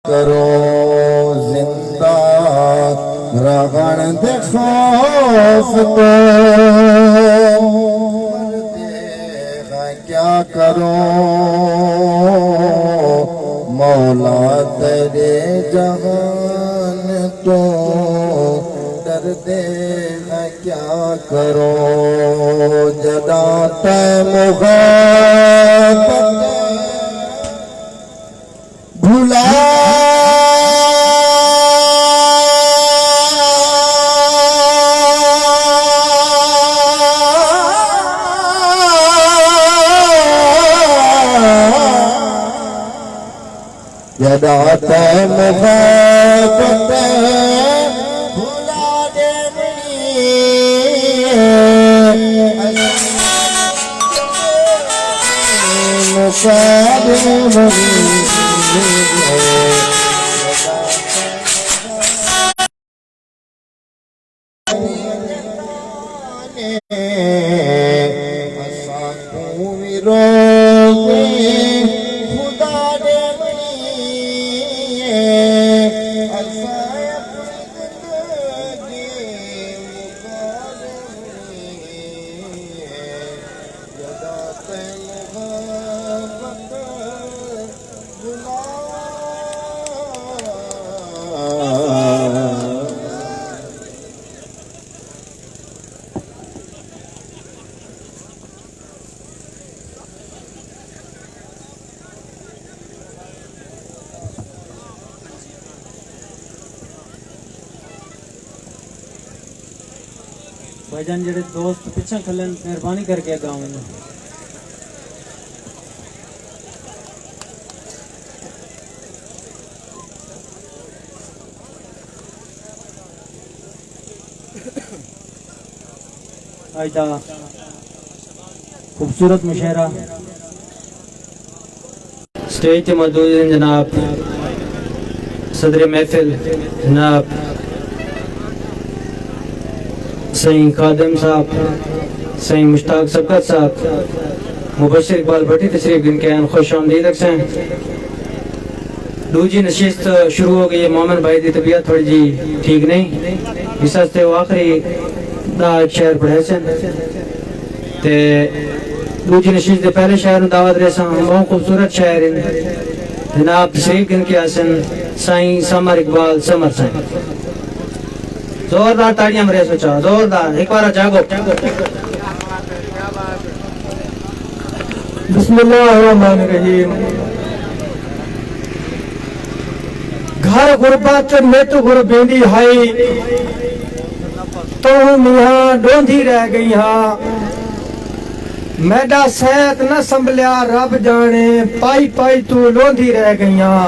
کرو زندہ رغن دے خوف تو کیا کرو مولا تیرے جہان تو ڈر دے کیا کرو جدا تے مغافت بھلا جدا تے مغافت بھلا دے بھائی جان جڑے دوست پیچھے کھلن مہربانی کر کے گاؤں میں آج دا خوبصورت مشاعرہ سٹیج تے موجود ہیں جناب صدر محفل جناب سعید خادم صاحب سعید مشتاق سبقت صاحب مبشر اقبال بھٹی تشریف گن کے ہیں خوش آمدید اکسیں دوجی نشست شروع ہو گئی ہے مومن بھائی دی طبیعت تھوڑی جی ٹھیک نہیں اس ہستے وہ آخری دا شہر پڑھے سن تے دوجی نشست دے پہلے شہر دعوت رہے سن بہت خوبصورت شہر ہیں جناب تشریف گن کے آسن سعید سمر اقبال سمر سعید زوردار تاڑیاں مرے سوچا زوردار ایک بارہ جاگو بسم اللہ الرحمن الرحیم گھر غربت نیت غربیندی ہائی تو میاں ڈوندھی رہ گئی ہاں میڈا صحت نہ سنبھلیا رب جانے پائی پائی تو لوندھی رہ گئی ہاں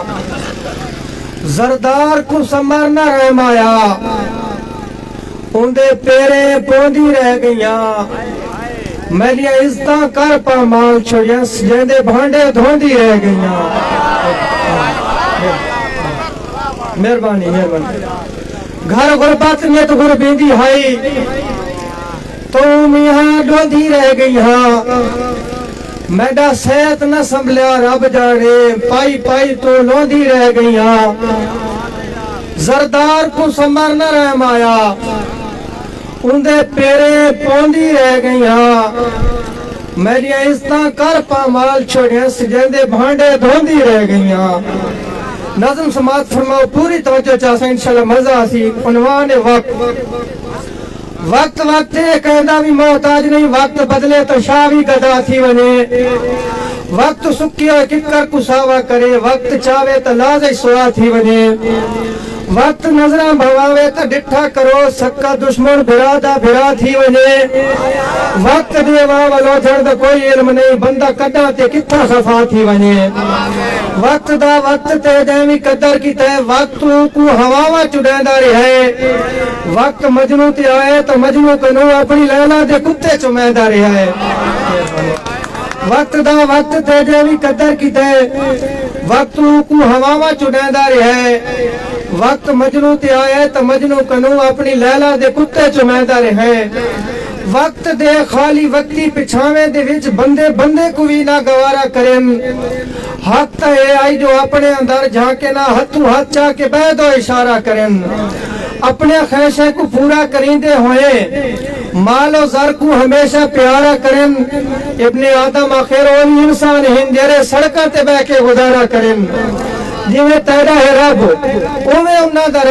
زردار کو سمر نہ رحمایا اندے پیرے پوندی رہ گئیاں میلیاں عزتاں کر پا مال چھوڑیاں جیندے بھانڈے دھوندی رہ گئیاں مہربانی مہربانی گھر غربت نیت غربیندی ہائی تو میاں ڈوندی رہ گئیاں میڈا صحت نہ سنبھلیا رب جانے پائی پائی تو لوندی رہ گئیاں زردار کو سمر نہ رحمایا اندے پیرے پوندی رہ گئیاں میری عزتاں کر پا مال چھوڑیاں سجندے بھانڈے دھوندی رہ گئیاں نظم سماعت فرماؤ پوری توجہ چاہسیں انشاءاللہ مزہ آسی عنوان وقت وقت وقت کہندہ بھی محتاج نہیں وقت بدلے تو شاہ بھی گدا تھی ونے وقت سکیا ککر کساوا کرے وقت چاہوے تو لازے سوا تھی ونے وقت نظرہ بھواوے تو ڈٹھا کرو سکا دشمن بھرادا بھرا تھی ونے وقت دیوا والو جھڑ کوئی علم نہیں بندہ کڈا تے کتھا خفا تھی ونے وقت دا وقت تے دیوی قدر کی تے وقت کو ہواوا چڑیندا رہے وقت مجنو تے آئے تو مجنو کنو اپنی لیلا دے کتے چمیندا رہے وقت دا وقت تے دیوی قدر کی تے وقت کو ہواوا چڑیندا رہے وقت مجنو تے آئے تو مجنو کنو اپنی لیلا دے کتے چمیندا رہے وقت دے خالی وقتی پچھاویں دے وچ بندے بندے کو بھی نہ گوارا کرن حق تے آئی جو اپنے اندر جھانکے نہ ہتھوں ہاتھ چاہ کے بے دو اشارہ کرن اپنے خواہشیں کو پورا کریندے ہوئے مال و زر کو ہمیشہ پیارا کرن ابن آدم آخر وہی انسان ہیں جڑے سڑکاں تے بہ کے گزارا کرن جویں تیرا ہے رب اوویں انہاں دا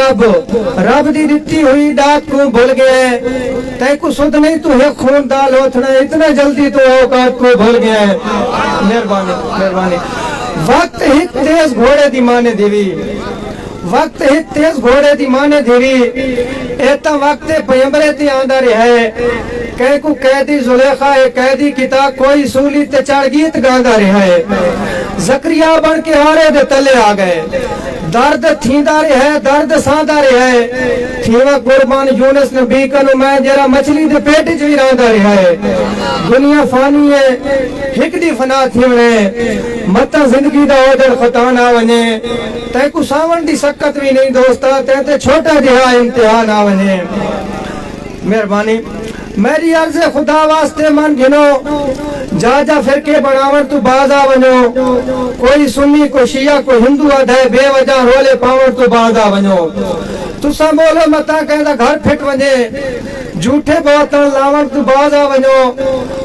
رب دی دتی ہوئی دات کو بھول گیا ہے تے کو سود نہیں تو ہے خون دال ہوتنا اتنا جلدی تو اوقات کو بھول گیا ہے مہربانی وقت ہی تیز گھوڑے دی مانے دیوی وقت ہی تیز گھوڑے دی مانے دیوی ایتا وقت پیمبرے تی آندہ رہا ہے کہے کو قیدی زلیخہ ہے قیدی کتاب کوئی سولی تے چڑھ گیت گاندہ رہا ہے زکریہ بن کے آرے دے تلے آ گئے درد تھیندہ رہا ہے درد ساندہ رہا ہے تھیوہ قربان یونس نبی کنو میں جرا مچھلی دے پیٹی چوی راندہ رہا ہے دنیا فانی ہے ہک دی فنا تھیونے متا زندگی دا اوڈر خطان آونے تے کو ساون دی سکت بھی نہیں دوستا تے چھوٹا جہا امتحان آونے مہربانی میری عرض خدا واسطے من گھنو جا فرقے بناون تو باز آونو کوئی سنی کوئی شیعہ کوئی ہندو آدھے بے وجہ رولے پاون تو باز آونو تسا بولو متا کہندا گھر پھٹ ونجے جھوٹے باتاں لاون تو باز آونو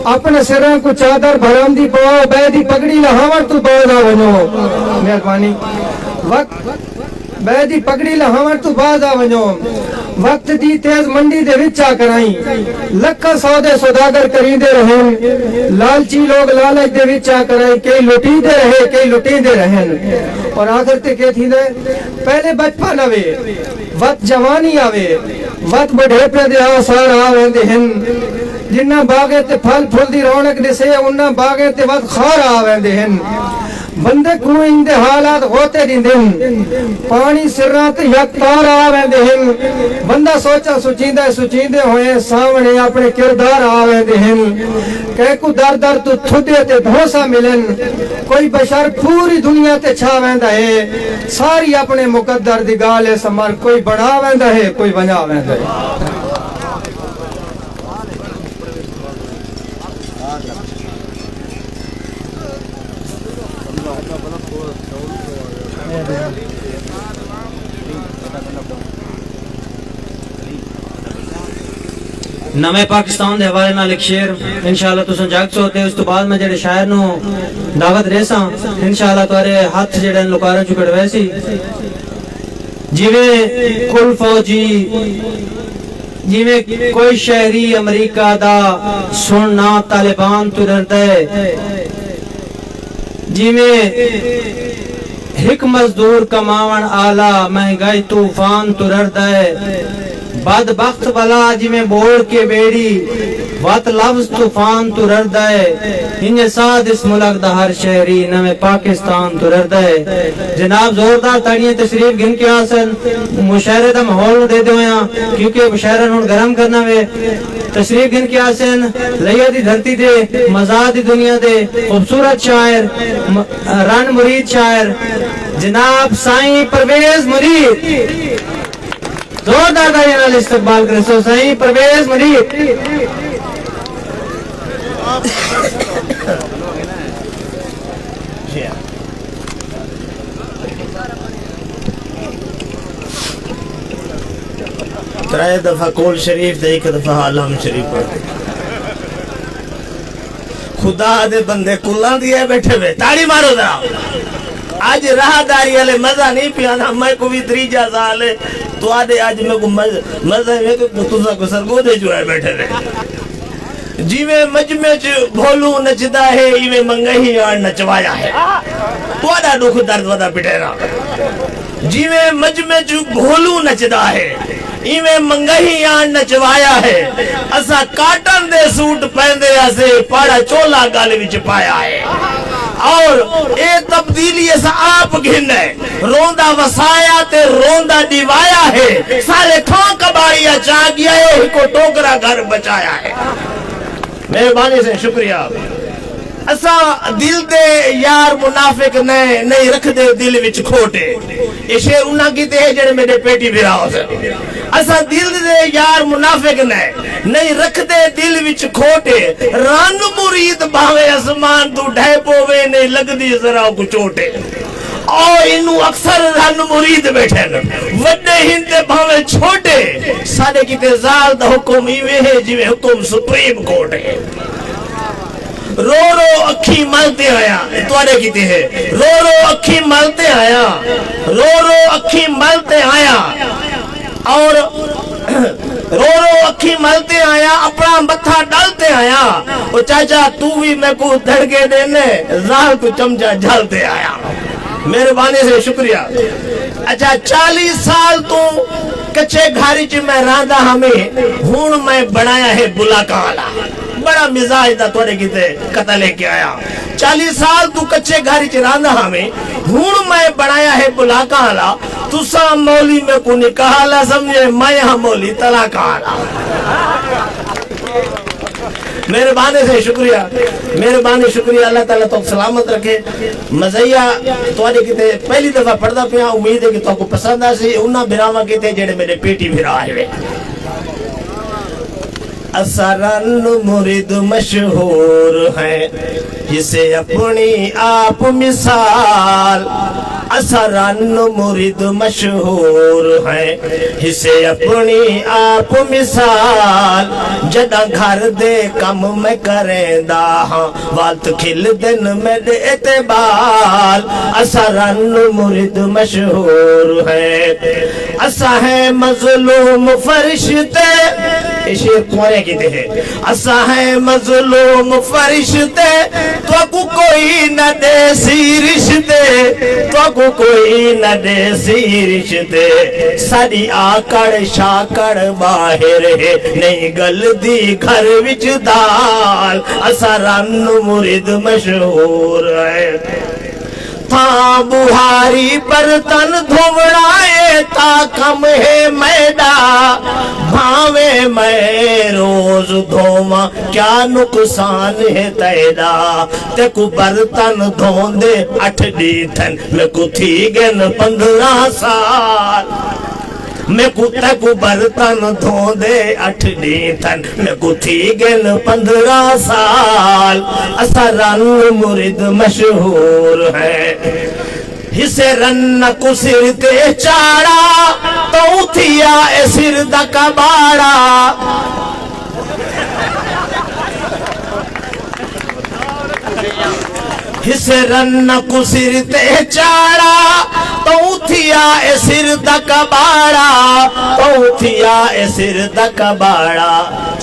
اپنے سراں کو چادر بھرم دی پاؤ بے دی پگڑی لہاون تو باز آونو مہربانی وقت بے دی پگڑی لہاون تو باز آونو وقت دی تیز منڈی دے وچا کرائیں لکھا سودے سوداگر کریندے رہیں لالچی لوگ لالچ دے وچا کرائیں کئی لٹی دے رہے کئی لٹی دے رہیں اور آخر تے کہ تھی دے پہلے بچپن آوے وقت جوانی آوے وقت بڑھے پہ دے آسار آویں دے ہن جنہ باغے تے پھل پھل دی رونق دے سے انہ باغے تے وقت خار آویں دے ہن بندے کو اندے حالات ہوتے دن دن پانی سرات یکتار آویں دے ہن بندہ سوچا سچیندے ہوئے سامنے اپنے کردار آویں دے ہن کہے کو در در تو تھدے تے دھوسا ملن کوئی بشر پوری دنیا تے چھاویں دا ہے ساری اپنے مقدر دی گالے سمر کوئی بڑھاویں دا ہے کوئی بناویں دا ہے نمے پاکستان دے حوالے نال ایک شعر انشاءاللہ تساں جگ سوتے اس تو بعد میں جڑے شاعر نو دعوت ریساں انشاءاللہ تارے ہاتھ جڑے لکارا چکڑ ویسی جیویں کل فوجی جیویں کوئی شہری امریکہ دا سننا طالبان تو ڈردے جیویں ہک مزدور کماون آلہ مہنگائی طوفان تو ڈردے بدبخت بلا جی میں بوڑ کے بیڑی وات لفظ طوفان تو رد ہے انہیں ساتھ اس ملک دا ہر شہری نمیں پاکستان تو رد ہے جناب زوردار تاڑیاں تشریف گن کے آسن مشاہرے دا محول دے دے ہویاں کیونکہ مشاہرہ نوڑ گرم کرنا وے تشریف گن کے آسن لیا دی دھرتی دے مزاد دی دنیا دے خوبصورت شاعر رن مرید شاعر جناب سائیں پرویز مرید زوردار تاڑیاں نال استقبال کرے سو سائیں پرویز مرید ترائے دفعہ کول شریف دے ایک دفعہ عالم شریف پڑھ خدا دے بندے کلان دیئے بیٹھے ہوئے تاڑی مارو ذرا آج راہ داری والے مزہ نہیں پیانا میں کو بھی دریجہ سالے تو آدھے آج میں کو مزہ ہے کہ تُسا کو سرگو دے جو ہے بیٹھے ہوئے جیویں مجمع بھولو نچدا ہے ایویں منگہی آن نچوایا ہے تو آدھا دکھ درد ودا پٹے رہا جیویں مجمع بھولو نچدا ہے ایویں منگہی آن نچوایا ہے اسا کاٹن دے سوٹ پہندے اسے پاڑا چولا گالے وچ پایا ہے اور اے تبدیلی ایسا آپ گھن ہے روندہ وسایا تے روندہ دیوایا ہے سارے تھان کباڑیا چاہ گیا ہے ہی کو ٹوکرا گھر بچایا ہے مہربانی سے شکریہ اسا دل دے یار منافق نہیں رکھ دے دل وچ کھوٹے یہ شیر انہاں کی تے جڑے میرے پیٹی بھی رہا ہو سے اسا دل دے یار منافق نہیں رکھ دے دل وچ کھوٹے رن مرید بھاوے اسمان تو ڈھے پوے نہیں لگ دی ذرا کو چوٹے او انو اکثر رن مرید بیٹھے وڈے ہندے بھاوے چھوٹے سارے کتے زال دا حکم ایوے ہے جوے حکم سپریم کورٹ ہے رو رو اکھی ملتے آیا توڑے کیتے ہیں رو رو اکھی ملتے آیا رو رو اکھی ملتے آیا اور رو رو اکھی ملتے آیا اپنا متھا ڈالتے آیا او چاچا تو بھی میں کو دھڑکے دینے زال تو چمچا جھالتے آیا مہربانی سے شکریہ اچھا 40 سال تو کچھے گھاری چی میں راندہ ہمیں ہون میں بنایا ہے بلا کالا بڑا مزاج دا توڑے کیتے قتل لے کے آیا 40 سال تو کچھے گھاری چی راندہ ہمیں ہون میں بنایا ہے بلا کالا تو سا مولی میں کو نکاح لا سمجھے میں یہاں مولی طلاق آلا مہربانی سے شکریہ اللہ تعالیٰ تو سلامت رکھے مزیہ توڑے کیتے پہلی دفعہ پڑھدا پیا امید ہے کہ تو کو پسند آسی انہاں بھراواں کیتے جڑے میرے پیٹی بھرا آئے اسران مرید مشہور ہیں جسے اپنی آپ مثال اسران مرید مشہور ہیں جسے اپنی آپ مثال جدہ گھر دے کم میں کریں دا ہاں والت کھل دن میں دے اعتبال اسران مرید مشہور ہیں اسا ہے مظلوم فرشتے شیر کونے کی دے اسا ہے مظلوم فرشتے تو کو کوئی نہ دے سی رشتے تو کو کوئی نہ دے سی رشتے ساری آکڑ شاکڑ باہر ہے نہیں گل دی گھر وچ دال اسا رن مرید مشہور ہے تھا بہاری برتن دھوڑائے تا کم ہے میڈا بھاوے میں روز دھوما کیا نقصان ہے تیدا تے کو برتن دھون دے 8 ڈیتھن میں کو تھی گن 15 سال میں کو تکو برتن دھو دے 8 ڈیتھن میں کو تھی گن 15 سال اسا رن مرید مشہور ہے اسے رن کو سر تے چاڑا تو تھیا اے سر دا کباڑا اسے رن کو سر تے چاڑا تو تھیا اے سر دا کباڑا تو تھیا اے سر دا کباڑا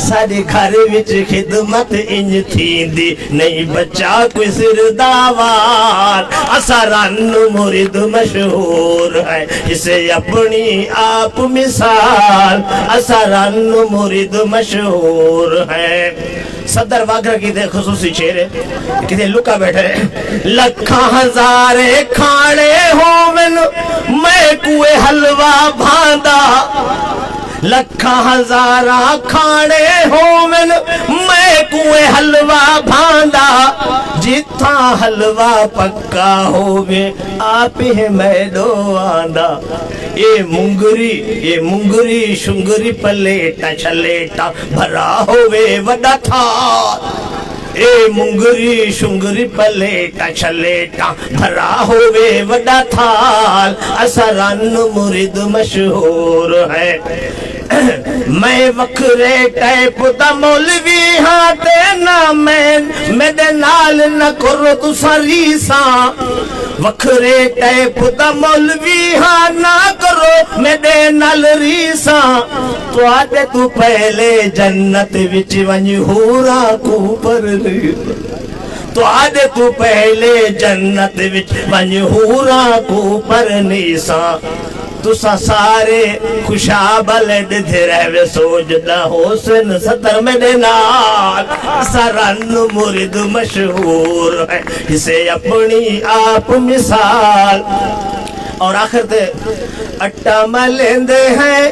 سارے گھر وچ خدمت انج تھی دی نہیں بچا کوئی سر داوار اسا رن مرید مشہور ہے اسے اپنی آپ مثال اسا رن مرید مشہور ہے صدر واگرہ کی دے خصوصی شعر کتے لکا بیٹھے لکھاں ہزارے کھانے ہومن میں کوئے حلوہ بھاندا لکھاں ہزارہ کھانے ہومن میں کوئے حلوہ بھاندا جتھا حلوہ پکا ہووے آپ ہی میڈو آندا اے مونگری شنگری پلیٹا چھلیٹا بھرا ہووے وڈا تھا اے مونگری شنگری پلیٹا چھلیٹا بھرا ہووے وڈا تھال اسا رن مرید مشہور ہے میں وکھرے ٹیپ دا مولوی ہاں تے نہ میں دے نال نہ کرو تو سریساں وکھرے ٹیپ دا مولوی ہاں نہ کرو میں دے نال ریساں تو آدھے تو پہلے جنت وچ ونج ہورا کو پر تو آدھے تو پہلے جنت وچ ونج ہورا کو پر نیساں تسا سارے خوشابل دھے رہے سوجدہ حسن ستر میں نال سرن مرید مشہور ہے اسے اپنی آپ مثال اور آخر تے اٹا ملیندے ہیں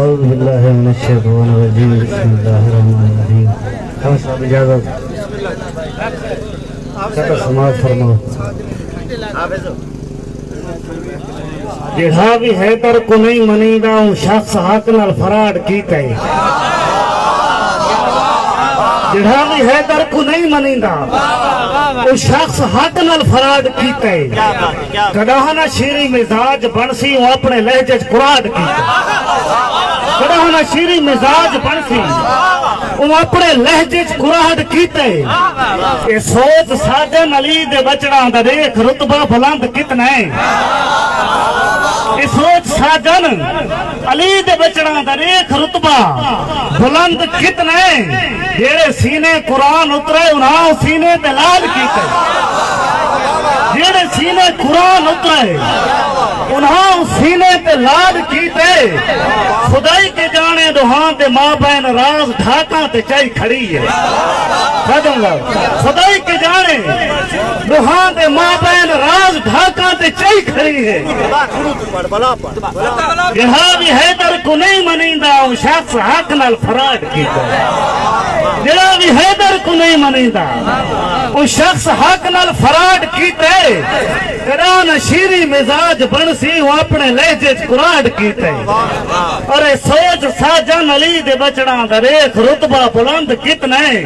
أعوذ بالله من الشيطان الرجيم بسم الله الرحمن الرحيم ہم سب اجازت چکا سماعت فرماؤ جہاں بھی حیدر کو نہیں منیدہ ہوں شخص حق نال فراڈ کیتا ہے جہاں بھی حیدر کو نہیں منیدہ وہ شخص حق نال فراڈ کیتا ہے کڑاہنا شیری مزاج بنسی ہوں اپنے لہجے قرآن کیتا کڑاہنا شیری مزاج بنسی ہوں اپنے لہجے قرآن کیتا ہے یہ سوچ ساجن علی دے بچڑا دا دیکھ رتبہ بلند کتنا ہے یہ سوچ ساجن علی دے بچڑا دا دیکھ رتبہ بلند کتنا ہے جیڑے سینے قرآن اترے انہاں سینے دلال کیتے جیڑے سینے قرآن اترے انہاں سینے تے لاڈ کیتے خدائی کے جانے دوہاں تے ماں بہن راز ڈھاکاں تے چائی کھڑی ہے خدائی کے جانے دوہاں تے ماں بہن راز ڈھاکاں تے چائی کھڑی ہے جہاں بھی حیدر کو نہیں منیندہ وہ شخص حق نال فراڈ کیتا جہاں بھی حیدر کو نہیں منیندہ وہ شخص حق نال فراڈ کیتے کران شیری مزاج بنسی وہ اپنے لہجے قرآن کیتے اور اے سوچ ساجن علی دے بچڑاں دا ریخ رتبہ بلند کتنے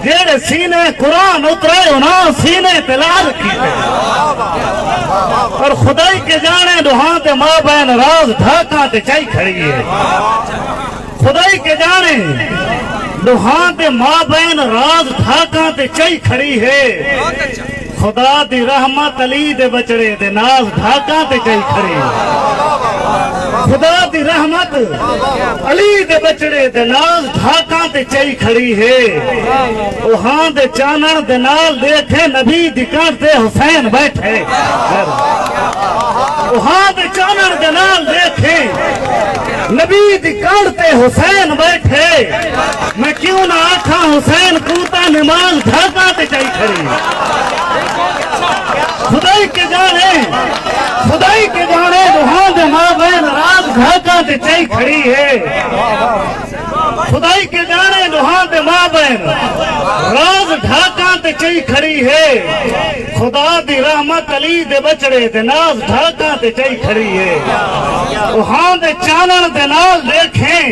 جیڑے سینے قرآن اترائے انہاں سینے تلال کیتے اور خدائی کے جانے دوہاں تے ماں بہن راز ڈھاکاں تے چائی کھڑی ہے خدائی کے جانے دوہاں تے ماں بہن راز ڈھاکاں تے چائی کھڑی ہے خدا دی رحمت علی دے بچڑے دے ناز ڈھاکاں تے چائی کھڑی ہے خدا دی رحمت علی دے بچڑے دے ناز ڈھاکاں تے چائی کھڑی ہے وہاں دے چانن دے نال دیکھے نبی دی کانٹ تے حسین بیٹھے وہاں دے چانن دے نال دیکھے نبی دی کانٹ تے حسین بیٹھے میں کیوں نہ آکھاں حسین کوتا نماز ڈھاکاں تے چائی کھڑی ہے خدائی کے جانے وہاں دے ماں بہن راز ڈھاکاں تے چائی کھڑی ہے خدائی کے جانے وہاں دے ماں بہن راز ڈھاکاں تے چائی کھڑی ہے خدا دی رحمت علی دے بچڑے دے ناز ڈھاکاں تے چائی کھڑی ہے وہاں دے چانن دے نال دیکھیں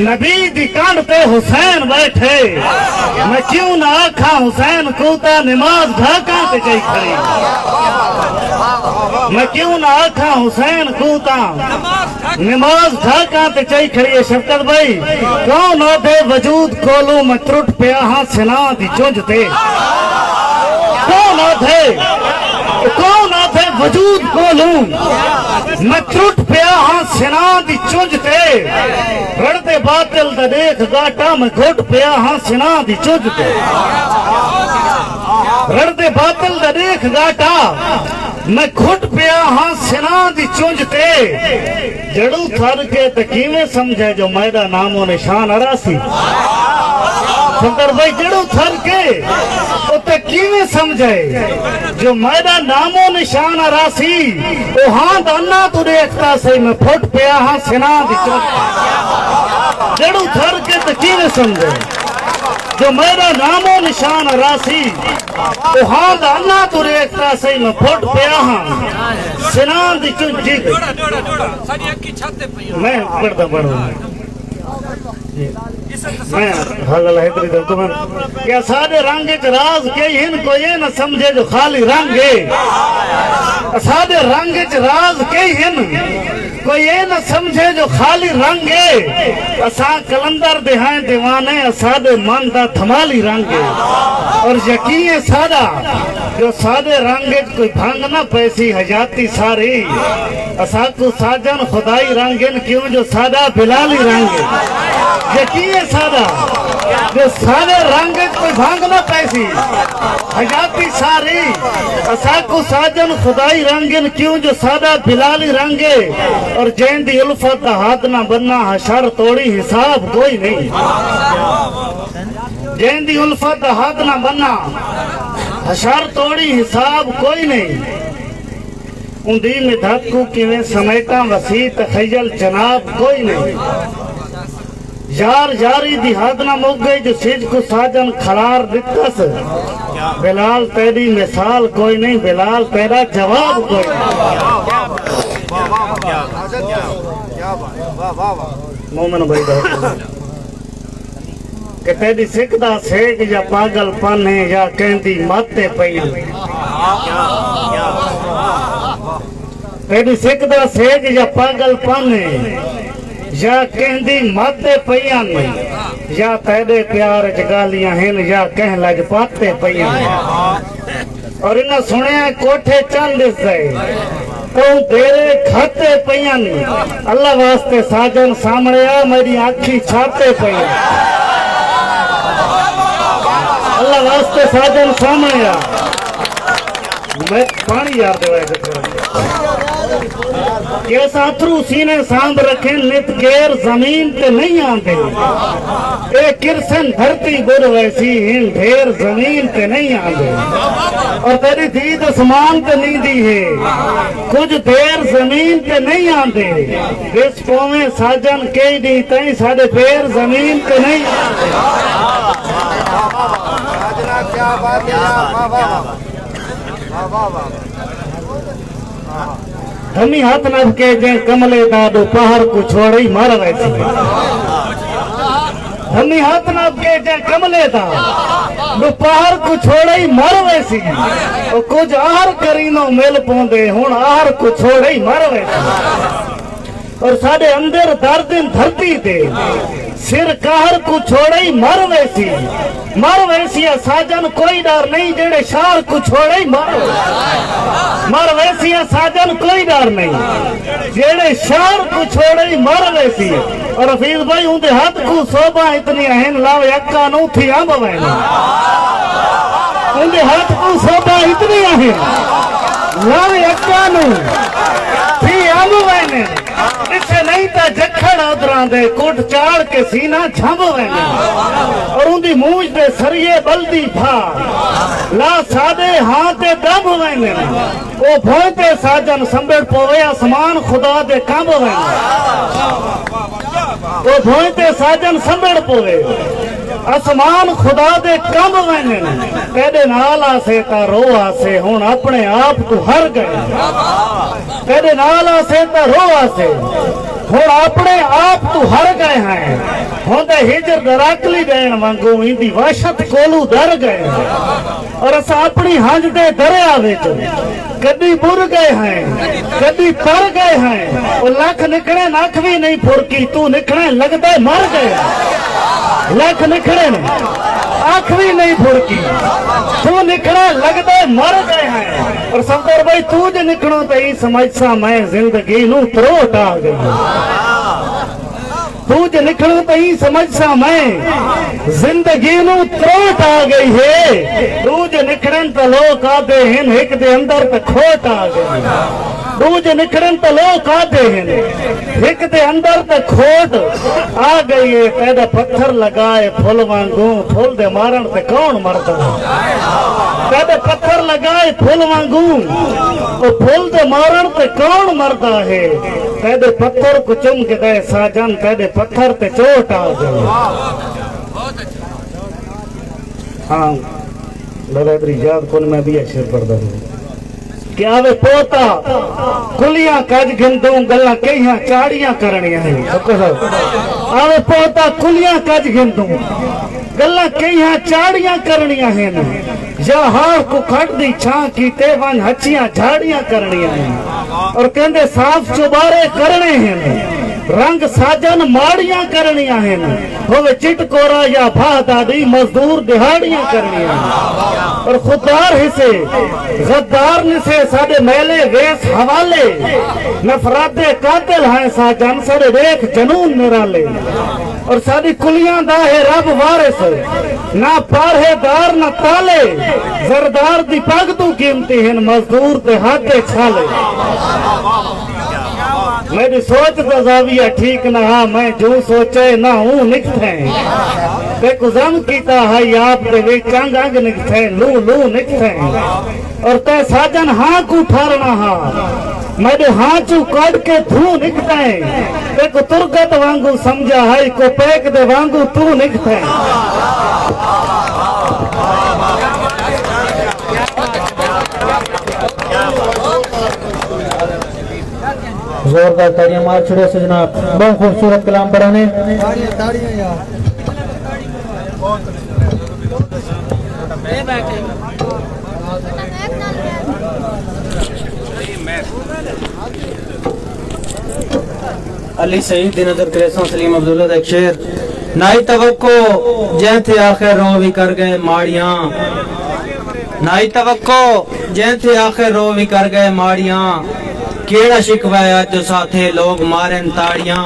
نبی دی کانڈ تے حسین بیٹھے میں کیوں نہ آکھاں حسین کوتا نماز ڈھاکاں تے چائی کھڑی میں کیوں نہ آکھاں حسین کوتا نماز ڈھاکاں تے چائی کھڑی ہے شفقت بھائی کون آدھے وجود کولوں میں ترٹ پیا ہاں سنا دی چونج تے کون آدھے وجود کولوں میں ترٹ پیا ہاں سنا دی چونج تے رڑتے باطل دا دیکھ گاٹا میں گھٹ پیا ہاں سنا دی چونج تے رڑتے باطل دا دیکھ گاٹا میں گھٹ پیا ہاں سنا دی چونج تے جڑو تھر کے تکیویں سمجھے جو میرا نام و نشان اراسی سندر بھائی جڑو تھر کے وہ تکیویں سمجھے جو میرا نام و نشان اراسی وہ ہاں دانا تو دیکھتا سے میں پھٹ پیا ہاں سنا دی چونج جڑو تھر کے تکیویں سمجھے جو میرا نام و نشان راسی وہ ہاں دانا تو ریکتا سے میں پھٹ پیا ہاں سنان دی چون جی گئی میں پڑھتا پڑھوں میں حضر حیدری دل تمہیں کیا سادے رنگے چ راز کئی ہن کو یہ نہ سمجھے جو خالی رنگے سادے رنگے چ راز کئی ہن کوئی یہ نہ سمجھے جو خالی رنگے اساں کلندر دہائیں دیوانے سادے من دا دھمالی رنگے اور یقین سادہ جو سادے رنگے کوئی بھنگ نہ پیسی حجاتی ساری اساں کو ساجن خدائی رنگن کیوں جو سادہ بلالی رنگے یقین سادہ جو سادے رنگے کوئی بھنگ نہ پیسی حجاتی ساری اساں کو ساجن خدائی رنگن کیوں جو سادہ بلالی رنگے اور جین دی الفت دا ہاتھ نہ بننا حشر توڑی حساب کوئی نہیں جین دی الفت دا ہاتھ نہ بننا حشر توڑی حساب کوئی نہیں اندھی میں دھکو کیویں سمیٹاں وسیع تخیل جناب کوئی نہیں یار یاری دی حد نہ مک گئی جو سج کو ساجن کھڑار دکس بلال تیری مثال کوئی نہیں بلال تیرا جواب کوئی نہیں مومن بھائی کہ تیری سکھدا سیک یا پاگل پن ہے یا کہندی ماتے پئیاں تیری سکھدا سیک یا پاگل پن ہے یا کہندی ماتے پئیاں یا تیرے پیار جگالیاں ہیں یا کہہ لج پاتے پئیاں اور انہاں سنیا کوٹھے چند سے تو تیرے کھاتے پئیاں اللہ واسطے ساجن سامنے آ میری آنکھی چھاتے پئیاں اللہ واسطے ساجن سامنے آ میں پانی یاد دوائے کہ ساتھرو سینے سانب رکھیں نت گیر زمین تے نہیں آندے اے کرسن دھرتی گر ویسی ہیں ڈھیر زمین تے نہیں آندے اور تیری دید اسمان تے نہیں دی ہے کچھ دیر زمین تے نہیں آندے اس پومیں ساجن کئی دی تائیں ساڑے پیر زمین تے نہیں ہمیں ہاتھ نب کے جائیں کملے دادو پہاڑ کو چھوڑی مار ویسی ہمیں ہاتھ نب کے جائیں کملے دادو پہاڑ کو چھوڑی مار ویسی اور کچھ آہر کرینوں مل پوندے ہون آہر کو چھوڑی مار ویسی اور ساڑے اندر دردن دھرتی دے سر کہر کو چھوڑی مر ویسی ساجن کوئی ڈر نہیں جڑے شار کو چھوڑی مر ویسی ساجن کوئی ڈر نہیں جڑے شار کو چھوڑی مر ویسی اور حفیظ بھائی ہوں دے ہاتھ کو صوبہ اتنی اہن لاو یکا نو تھی آم وینا ہوں دے ہاتھ کو صوبہ اتنی اہن لاو یکا نو تھی آم وینا اسے نہیں تا جکھڑ ادران دے کوٹ چاڑ کے سینہ جھمب وینے اور ان دی موج دے سریے بلدی بھا لا سادے ہاں تے دم وینے او بھوئتے ساجن سمبڑ پوے آسمان خدا دے کام وینے او بھوئتے ساجن سمبڑ پوے آسمان خدا دے کام وینے تیرے نال آسے تا رو آسے ہون اپنے آپ تو ہر گئے تیرے نال آسے تا رو آسے ہون اپنے آپ تو ہر گئے ہیں ہون دے ہجر دراکلی دین وانگو ہندی واشت کولو در گئے اور اسا اپنی ہنج دے دریا ویچو کدی بر گئے ہیں کدی پر گئے ہیں اور لکھ نکڑے ناکھ بھی نہیں پھرکی تو نکڑے لگ دے مر گئے لکھ نکڑے نے آنکھ بھی نہیں پھرکی تو نکڑے لگ دے مر گئے ہیں اور سمدر بھائی تو جو نکڑوں تے ہی سمجھ سا میں زندگی نو تروٹ آ گئی تو جو نکڑوں تے ہی سمجھ سا میں زندگی نو تروٹ آ گئی ہے تو جو نکڑن تے لوگ آدھے ہیں ایک دے اندر تے کھوٹ آ گئی دوج نکڑن تے لوگ آدھے ہیں ایک دے اندر تے کھوٹ آ گئی ہے پیدا پتھر لگائے پھول وانگوں پھول دے مارن تے کون مردا پیدا پتھر لگائے پھول وانگوں پھول دے مارن تے کون مردا ہے پیدا پتھر کو چم کے دے ساجن پیدا پتھر تے چوٹ آ گئی ہاں لڑے یاد کون میں بھی اشر پڑھ دوں کہ آوے پوتا کلیاں کج گھندوں گلہ کئیاں چاڑیاں کرنیاں ہیں آوے پوتا کلیاں کج گھندوں گلہ کئیاں چاڑیاں کرنیاں ہیں یا ہار کو کھٹ دی چھان کی تیوان ہچیاں جھاڑیاں کرنیاں ہیں اور کہندے صاف چوبارے کرنے ہیں رنگ ساجن ماڑیاں کرنیاں ہیں ہوئے چٹ کورا یا بھا دادی مزدور دہاڑیاں کرنیاں ہیں اور خوددار حصے غدار نسے ساڑے میلے ویس حوالے نفرات قاتل ہیں ساجن ساڑے ریکھ جنون نرالے اور ساڑی کلیاں دا ہے رب وارث نہ پارے دار نہ تالے زردار دی پاگ تو قیمتی ہیں مزدور دہاتے چھالے میری سوچ تو زاویہ ٹھیک نہ ہاں میں جو سوچے نہ ہوں نکھتے ہیں بے کزم کیتا ہے آپ دے وے چنگ انگ نکھتے ہیں لو لو نکھتے ہیں اور تے ساجن ہاں کو ٹھارنا ہاں میرے ہاں چو کڑ کے دھو نکھتے ہیں بے کو ترگت وانگو سمجھا ہے کو پیک دے وانگو تو نکھتے ہیں زوردار تاڑیاں مار چھڑے سے جناب بہت خوبصورت کلام پڑھانے علی سعید دی نظر کریسان سلیم عبداللہ دا ایک شعر نائی توقع جہاں تھے آخر رو بھی کر گئے ماڑیاں نائی توقع جہاں تھے آخر رو بھی کر گئے ماڑیاں کیڑا شکوایا جو ساتھے لوگ مارن تاڑیاں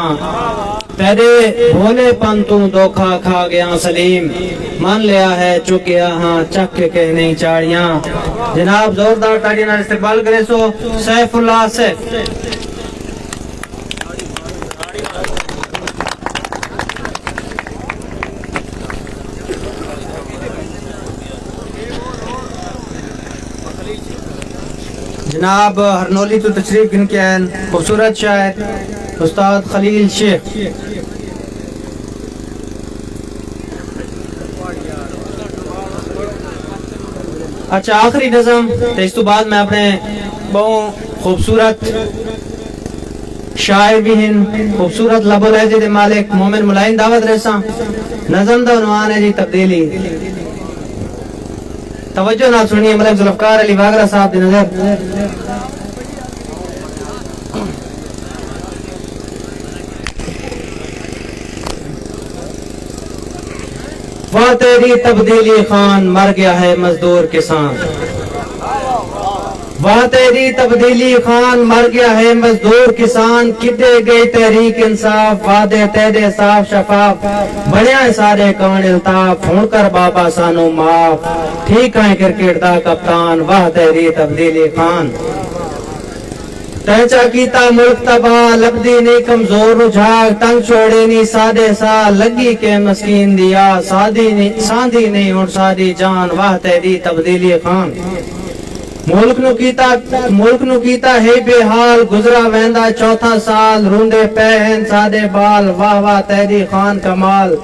تیرے بھولے پن تو دھوکھا کھا گیا سلیم مان لیا ہے چکیا ہاں چک کے نہیں چاڑیاں جناب زوردار تاڑیاں استقبال کرے سو سیف اللہ سیف جناب ہرنولی تو تشریف گن کے ہیں خوبصورت شاعر استاد خلیل شیخ. اچھا آخری نظم تو اس تو بعد میں اپنے بہت خوبصورت شاعر بھی ہیں خوبصورت لب و لہجے دے مالک مومن ملائن دعوت رساں. نظم دا عنوان ہے جی تبدیلی. توجہ نہ سنیے ملک ذوالفقار علی واگرا صاحب دی نظر. واہ تیری تبدیلی خان مر گیا ہے مزدور کسان. واہ تیری تبدیلی خان مر گیا ہے مزدور کسان. کدے گئی تحریک انصاف وعدے تیرے صاف شفاف. بڑھیا سارے کان الطاف ہون کر بابا سانو معاف. ٹھیک ہے کرکٹ دا کپتان واہ تیری تبدیلی خان. تہچا کیتا ملک تباہ لبدی نہیں کمزور رجھاگ. تنگ چھوڑے نہیں سادے سا لگی کے مسکین دیا. ساندھی نہیں ہون ساری جان واہ تیری تبدیلی خان. ملک نو کیتا ہے بے حال گزرا ویندا چوتھا سال. روندے پہن سادے بال واہ واہ تیری خان کمال.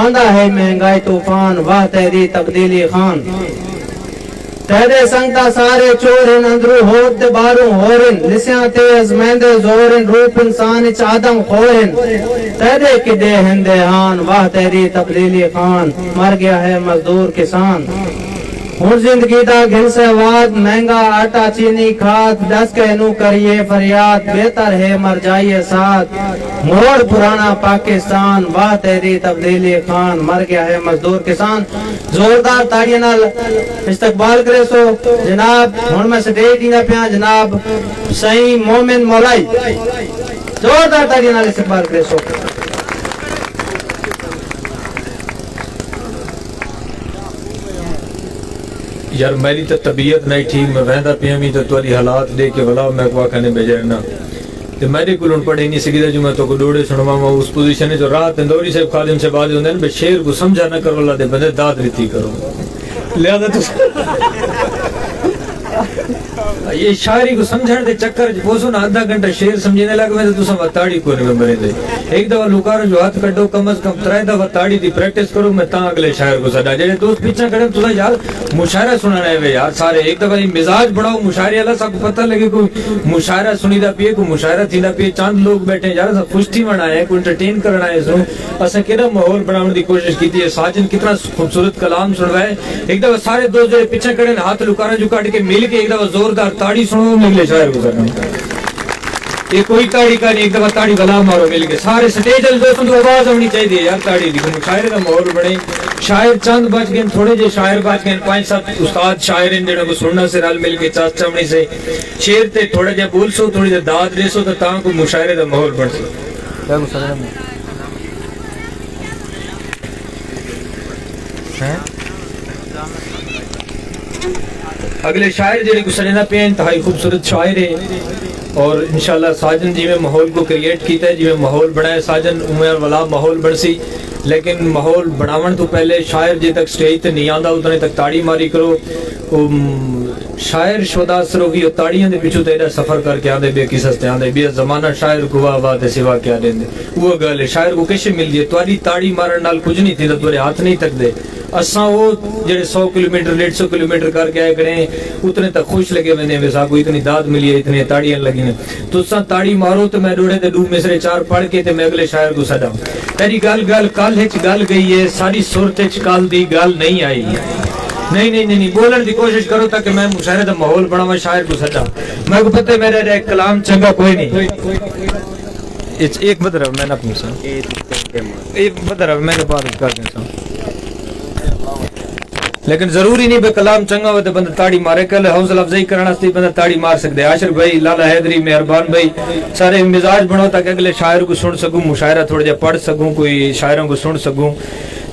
آندا ہے مہنگائی طوفان واہ تیری تبدیلی خان. تیرے سنگتا سارے چورن اندرو ہوت دے باروں ہورن. لسیاں تیز مہندے زورن روپ انسان اچ آدم خورن. تیرے کدے ہندے ہان واہ تیری تبدیلی خان. مر گیا ہے مزدور کسان. ہن زندگی دا گھن سے واد مہنگا آٹا چینی کھاد. دس کے نو کریے فریاد بہتر ہے مر جائیے ساتھ. موڑ پرانا پاکستان واہ تیری تبدیلی خان. مر گیا ہے مزدور کسان. زوردار تاڑیاں نال استقبال کرے سو جناب. ہن میں سٹیج دینا پیا جناب سائیں مومن مولائی. زوردار تاڑیاں نال استقبال کرے سو. یار میری تو طبیعت نہیں ٹھیک میں وہندہ پیا بھی تو توالی حالات دے کے ولا میں کو کہنے بجرنا تے میرے کول پڑھے نہیں سکیدا جو میں تو کو ڈوڑے سنواواں اس پوزیشن جو رات اندوری صاحب خادم سے بعد ہوندے نے شعر کو سمجھا نہ کرو اللہ دے بندے داد ریتی کرو. لہذا تو یہ شاعری کو سمجھن دے چکر وچ پوسو نا آدھا گھنٹہ شعر سمجھنے لگ میں تو تساں تاڑی کو نہیں مرے دے. ایک دفعہ لوکار جو ہاتھ کڈو کم از کم 3 دفعہ تاڑی دی پریکٹس کرو میں تاں اگلے شاعر کو سدا. جڑے دوست پیچھے کھڑے تساں یار مشاعرہ سنانا ہے یار سارے ایک دفعہ مزاج بڑھاؤ مشاعرے والا سب کو پتہ لگے کوئی مشاعرہ سنیدا پیے کو مشاعرہ تھیندا پیے. چند لوگ بیٹھے یار سب خوشی منایا ہے کو انٹرٹین کرنا ہے سو اساں کیڑا ماحول بناون دی کوشش کیتی ہے. ساجن کتنا خوبصورت کلام سنوائے. ایک دفعہ سارے دوست جو پیچھے کھڑے ہاتھ لوکارا جو کاٹ کے مل کے ایک دفعہ زوردار تاڑی سنو اگلے شاعر کو کرنا. یہ کوئی تاڑی کا نہیں ایک دفعہ تاڑی بلا مارو مل کے سارے سٹیج والے دوستوں کو آواز ہونی چاہیے یار تاڑی دی. مشاعرے کا ماحول بنے. شاعر چند بچ گئے تھوڑے جے شاعر بچ گئے 5-7 استاد شاعر ہیں جنہوں کو سننا سے رل مل کے چاچ چمنی سے شعر تے تھوڑا جے بول سو تھوڑی جے داد دے سو تو تاں کو مشاعرے کا ماحول بن سو. اگلے شاعر جڑے کو سننا پہ انتہائی خوبصورت شاعر ہیں اور انشاءاللہ ساجن جی میں ماحول کو کریٹ کیتا ہے جی میں ماحول بنایا ساجن عمر والا ماحول بن سی. لیکن ماحول بناون تو پہلے شاعر جی تک سٹیج تے نہیں آندا اتنے تک تاڑی ماری کرو. شاعر شودا سروگی اور تاڑیاں دے پیچھے تیرا سفر کر کے آندے بے قصص تے آندے بے زمانہ شاعر کو واہ تے سوا کیا دیندے. وہ گل ہے شاعر کو کیسے مل دی تواڈی تاڑی مارن نال کچھ نہیں تھی تورے ہاتھ نہیں تک دے. اساں وہ جڑے 100 کلومیٹر 150 کلومیٹر کر کے آئے کریں اتنے تک خوش لگے ویندے وے سا کو اتنی داد ملی ہے اتنی تاڑیاں لگی نے. تو اساں تاڑی مارو تے میں ڈوڑے تے ڈو مصرے 4 پڑھ کے تے میں اگلے شاعر کو سدا. تیری گل کل ہچ گل گئی ہے ساری صورت وچ کل دی گل نہیں آئی. نہیں بولن دی کوشش کرو تاکہ میں مشاعرے دا ماحول بناواں شاعر کو سدا. میں کو پتہ ہے میرا ایک کلام چنگا کوئی نہیں. ایک بدر میں نہ پوچھاں ایک بدر میں نے بات کر دیں لیکن ضروری نہیں بے کلام چنگا ہوئے تو بندہ تاڑی مارے. کل حوصلہ افزائی کرنا سی بندہ تاڑی مار سکتے. عاشر بھائی لالا حیدری مہربان بھائی سارے مزاج بنو تاکہ اگلے شاعر کو سن سکوں مشاعرہ تھوڑا جا پڑھ سکوں کوئی شاعروں کو سن سکوں.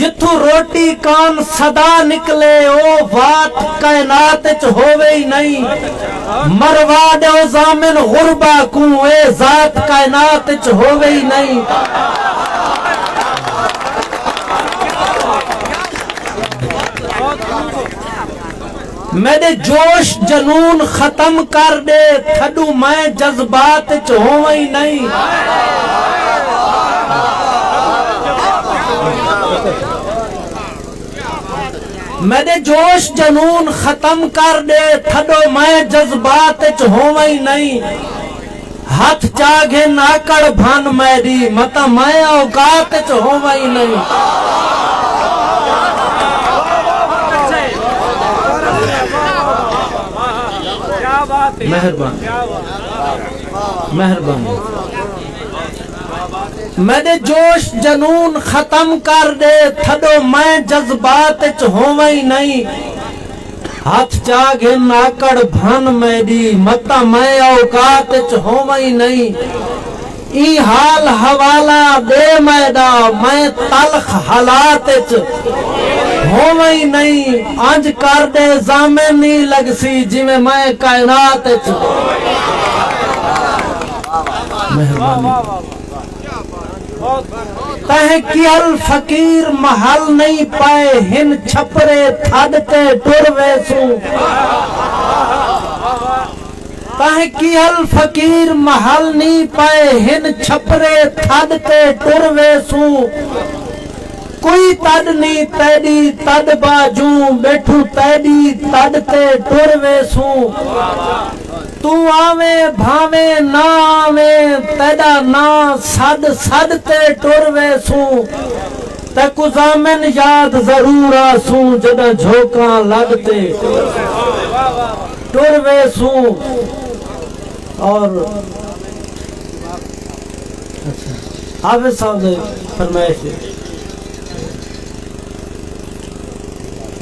جتھوں روٹی کان صدا نکلے او وات کائنات چ ہووے ہی نہیں مروا دے زامن غربا کو اے ذات کائنات چ ہووے ہی نہیں میرے جوش جنون ختم کر دے تھڈو میں جذبات چ ہوویں ہی نہیں میرے جوش جنون ختم کر دے تھڈو میں جذبات چ ہوویں ہی نہیں ہاتھ چاگے ناکڑ بھن میری متا میں اوقات چ ہوویں ہی نہیں مہربان مہربان میرے جوش جنون ختم کر دے تھڈو میں جذبات چ ہوویں ہی نہیں ہاتھ چاگے ناکڑ بھن میری متا میں اوقات چ ہوویں ہی نہیں ای حال حوالہ دے میڈا میں تلخ حالات چ ہوویں ہی نہیں انج کر دے زامن نہیں لگ سی جی میں کائنات چ تحقیل فقیر محل نہیں پائے ہن چھپرے تھڑتے ٹر ویسوں تحقیل فقیر محل نہیں پائے ہن چھپرے تھڑتے ٹر ویسوں کوئی تد نہیں تیڈی تد باجوں بیٹھو تیڈی تد تے ٹر ویسوں تو آویں بھاویں نہ آویں تیڈا نا صد صد تے ٹر ویسوں تے کو زامن یاد ضرور آسوں جدہ جھوکاں لگتے ٹر ویسوں اور حافظ صاحب نے فرمائش دی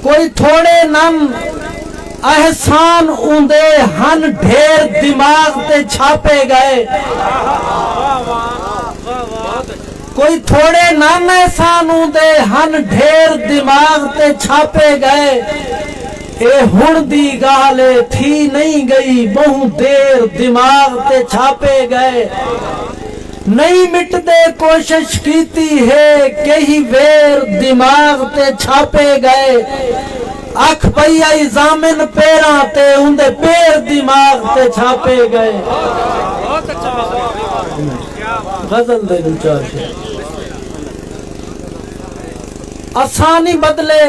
کوئی تھوڑے نم احسان اوندے ہن ڈھیر دماغ تے چھاپے گئے کوئی تھوڑے نم احسان اوندے ہن ڈھیر دماغ تے چھاپے گئے اے ہن دی گالے تھی نہیں گئی بہو دیر دماغ تے چھاپے گئے نہیں مٹ دے کوشش کیتی ہے کہیں ویر دماغ تے چھاپے گئے اکھ پئی آئی زامن پیراں تے اندے پیر دماغ تے چھاپے گئے غزل دے دو چار شیر آسانی بدلے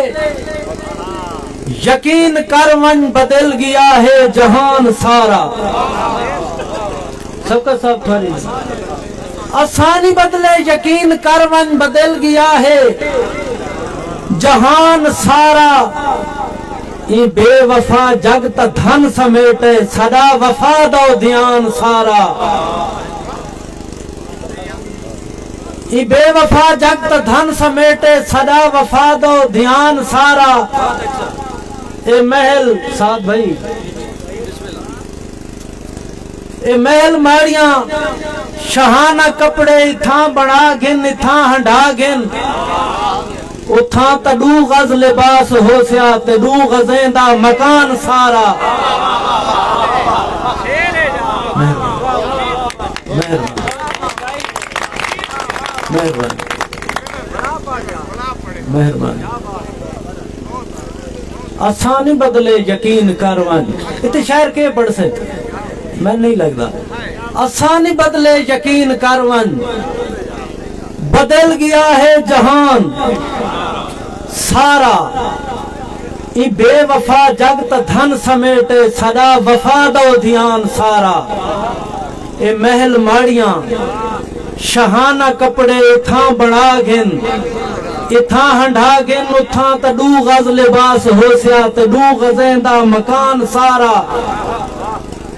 یقین کر ون بدل گیا ہے جہان سارا سب کا سب تھوڑی آسانی بدلے یقین کر ون بدل گیا ہے جہان سارا یہ بے وفا جگ تا دھن سمیٹے صدا وفا دو دھیان سارا یہ بے وفا جگ تا دھن سمیٹے صدا وفا دو دھیان سارا اے محل ساتھ بھائی اے محل ماریاں شہانہ کپڑے اتھاں بڑا گن اتھاں ہنڈا گن اتھاں تا دو غز لباس ہو سیا تے دو غزیں دا مکان سارا مہربان مہربان آسانی بدلے یقین کروان اتنے شاعر کے پڑھ سے میں نہیں لگتا آسانی بدلے یقین کروان بدل گیا ہے جہان سارا ای بے وفا جگ تا دھن سمیٹے صدا وفا دو دھیان سارا اے محل ماڑیاں شہانہ کپڑے اتھاں بڑا گن اتھاں ہنڈا گن اتھاں تا دو غز لباس ہو سیا تے دو غزیں دا مکان سارا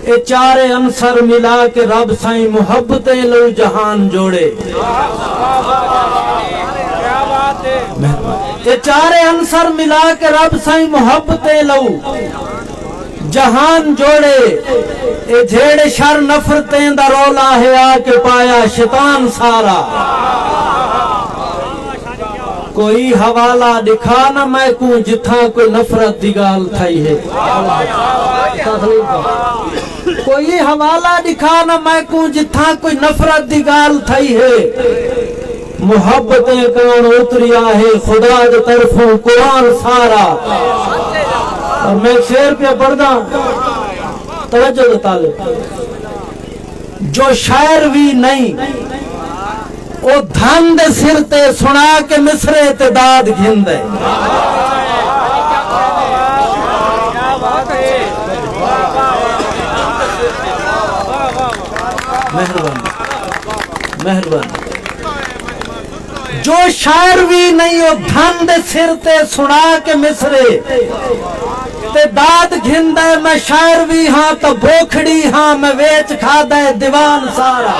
اے چارے انصر ملا کے رب سائیں محبتیں لو جہان جوڑے اے چارے انصر ملا کے رب سائیں محبتیں لو جہان جوڑے اے جھیڑے شر نفرتیں دا رولا ہے آ کے پایا شیطان سارا کوئی حوالہ دکھا نہ میں کو جتھاں کوئی نفرت دی گال تھئی ہے کوئی حوالہ دکھا نہ میں کو جتھاں کوئی نفرت دی گال تھئی ہے محبتیں کان اتریا ہے خدا دے طرفوں قرآن سارا اور میں ایک شعر پہ پڑھدا توجہ دے طالب جو شاعر بھی نہیں او دھن دے سر تے سنا کے مصرے تے داد گھندے مہربان جو شاعر بھی نہیں او دھن دے سر تے سنا کے مصرے تے داد گھندے میں شاعر بھی ہاں تو بوکھڑی ہاں میں ویچ کھا دے دیوان سارا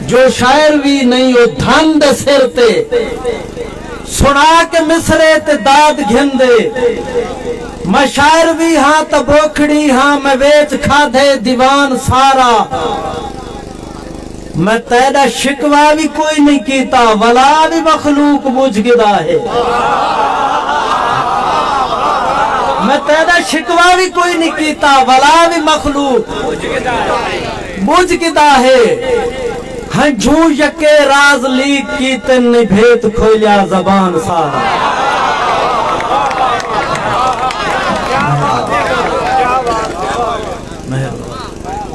جو شاعر بھی نہیں او دھن دے سر تے سنا کے مصرے تے داد گھندے میں شاعر بھی ہاں تو بوکھڑی ہاں میں ویچ کھا دے دیوان سارا میں تیرا شکوا بھی کوئی نہیں کیتا ولا بھی مخلوق بجھ گدا ہے میں تیرا شکوا بھی کوئی نہیں کیتا ولا بھی مخلوق بجھ گدا ہے ہاں جھو یکے راز لیک کی تن نے بھیت کھولیا زبان سارا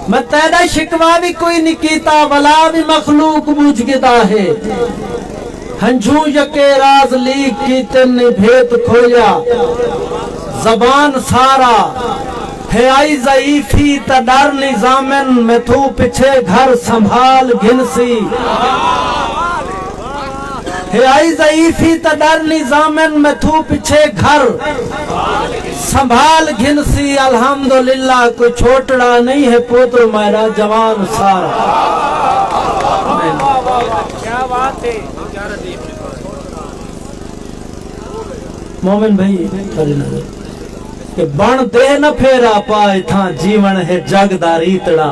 میں تیرا شکوا بھی کوئی نہیں کیتا ولا بھی مخلوق بجھ گدا ہے ہنجھو یکے راز لیک کی تن نے بھیت کھولیا زبان سارا ہے آئی ضعیفی تا ڈر نظامن میں تو پچھے گھر سنبھال گھنسی ہے آئی ضعیفی تا ڈر نظامن میں تو پچھے گھر سنبھال گھنسی الحمدللہ کوئی چھوٹڑا نہیں ہے پوتر میرا جوان سارا مومن بھائی کہ بن دے نہ پھیرا پائے تھا جیون ہے جگ دا ریتڑا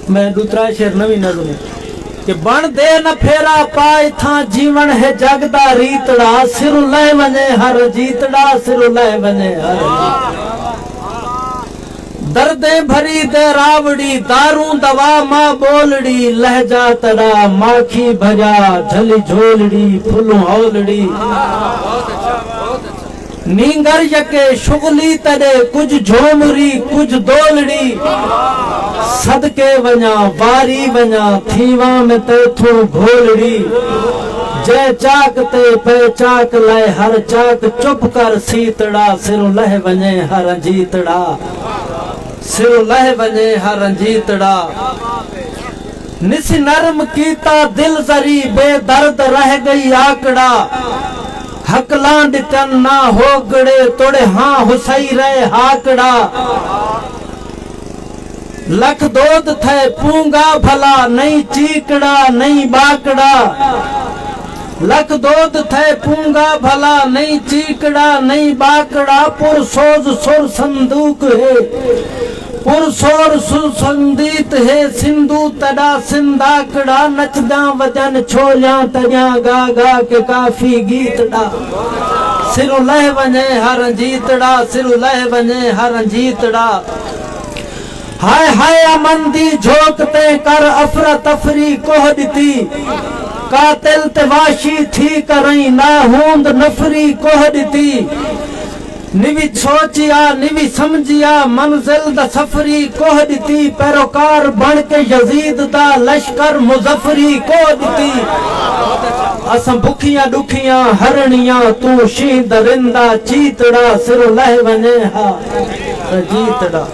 میں دوسرا شعر نوی نظم کہ بن دے نہ پھیرا پائے تھا جیون ہے جگ دا ریتڑا سر لے ونے ہر جیتڑا سر لے ونے ہر جیتڑا دردیں بھری دے راوڑی داروں دوا ماں بولڑی لہجہ تڑا ماکھی بھجا جھلی جھولڑی پھلوں ہولڑی نینگر یکے شغلی تڑے کچھ جھومری کچھ دولڑی صدقے ونیا واری ونیا تھیواں میں تیتھوں گھولڑی جے چاک تے پے چاک لائے ہر چاک چپ کر سیتڑا سر لہ ونجے ہر جیتڑا سر لہ ونجے ہر جیتڑا نسی نرم کیتا دل زری بے درد رہ گئی آکڑا حق لانڈ کن نہ ہو گڑے توڑے ہاں حسائی رہے ہاکڑا لکھ دود تھے پونگا بھلا نہیں چیکڑا نہیں باکڑا لکھ دود تھے پونگا بھلا نہیں چیکڑا نہیں باکڑا پر سوز سر صندوق ہے پر سور سر سندیت ہے سندو تڑا سنداکڑا نچداں وجن چھولیاں تڑیاں گا گا کے کافی گیتڑا سر لہ ونجے ہر جیتڑا سر لہ ونجے ہر جیتڑا ہائے ہائے امندی جھوکتے کر افراتفری کوہ دیتی قاتل تواشی تھی کریں نہ ہوند نفری کوہ دیتی نوی سوچیا نوی سمجھیا منزل دا سفری کوہ دیتی پیروکار بن کے یزید دا لشکر مظفری کوہ دیتی اسم بکھیاں ڈکھیاں ہرنیاں تو شین درندہ چیتڑا سر لہ ونے ہا جیتڑا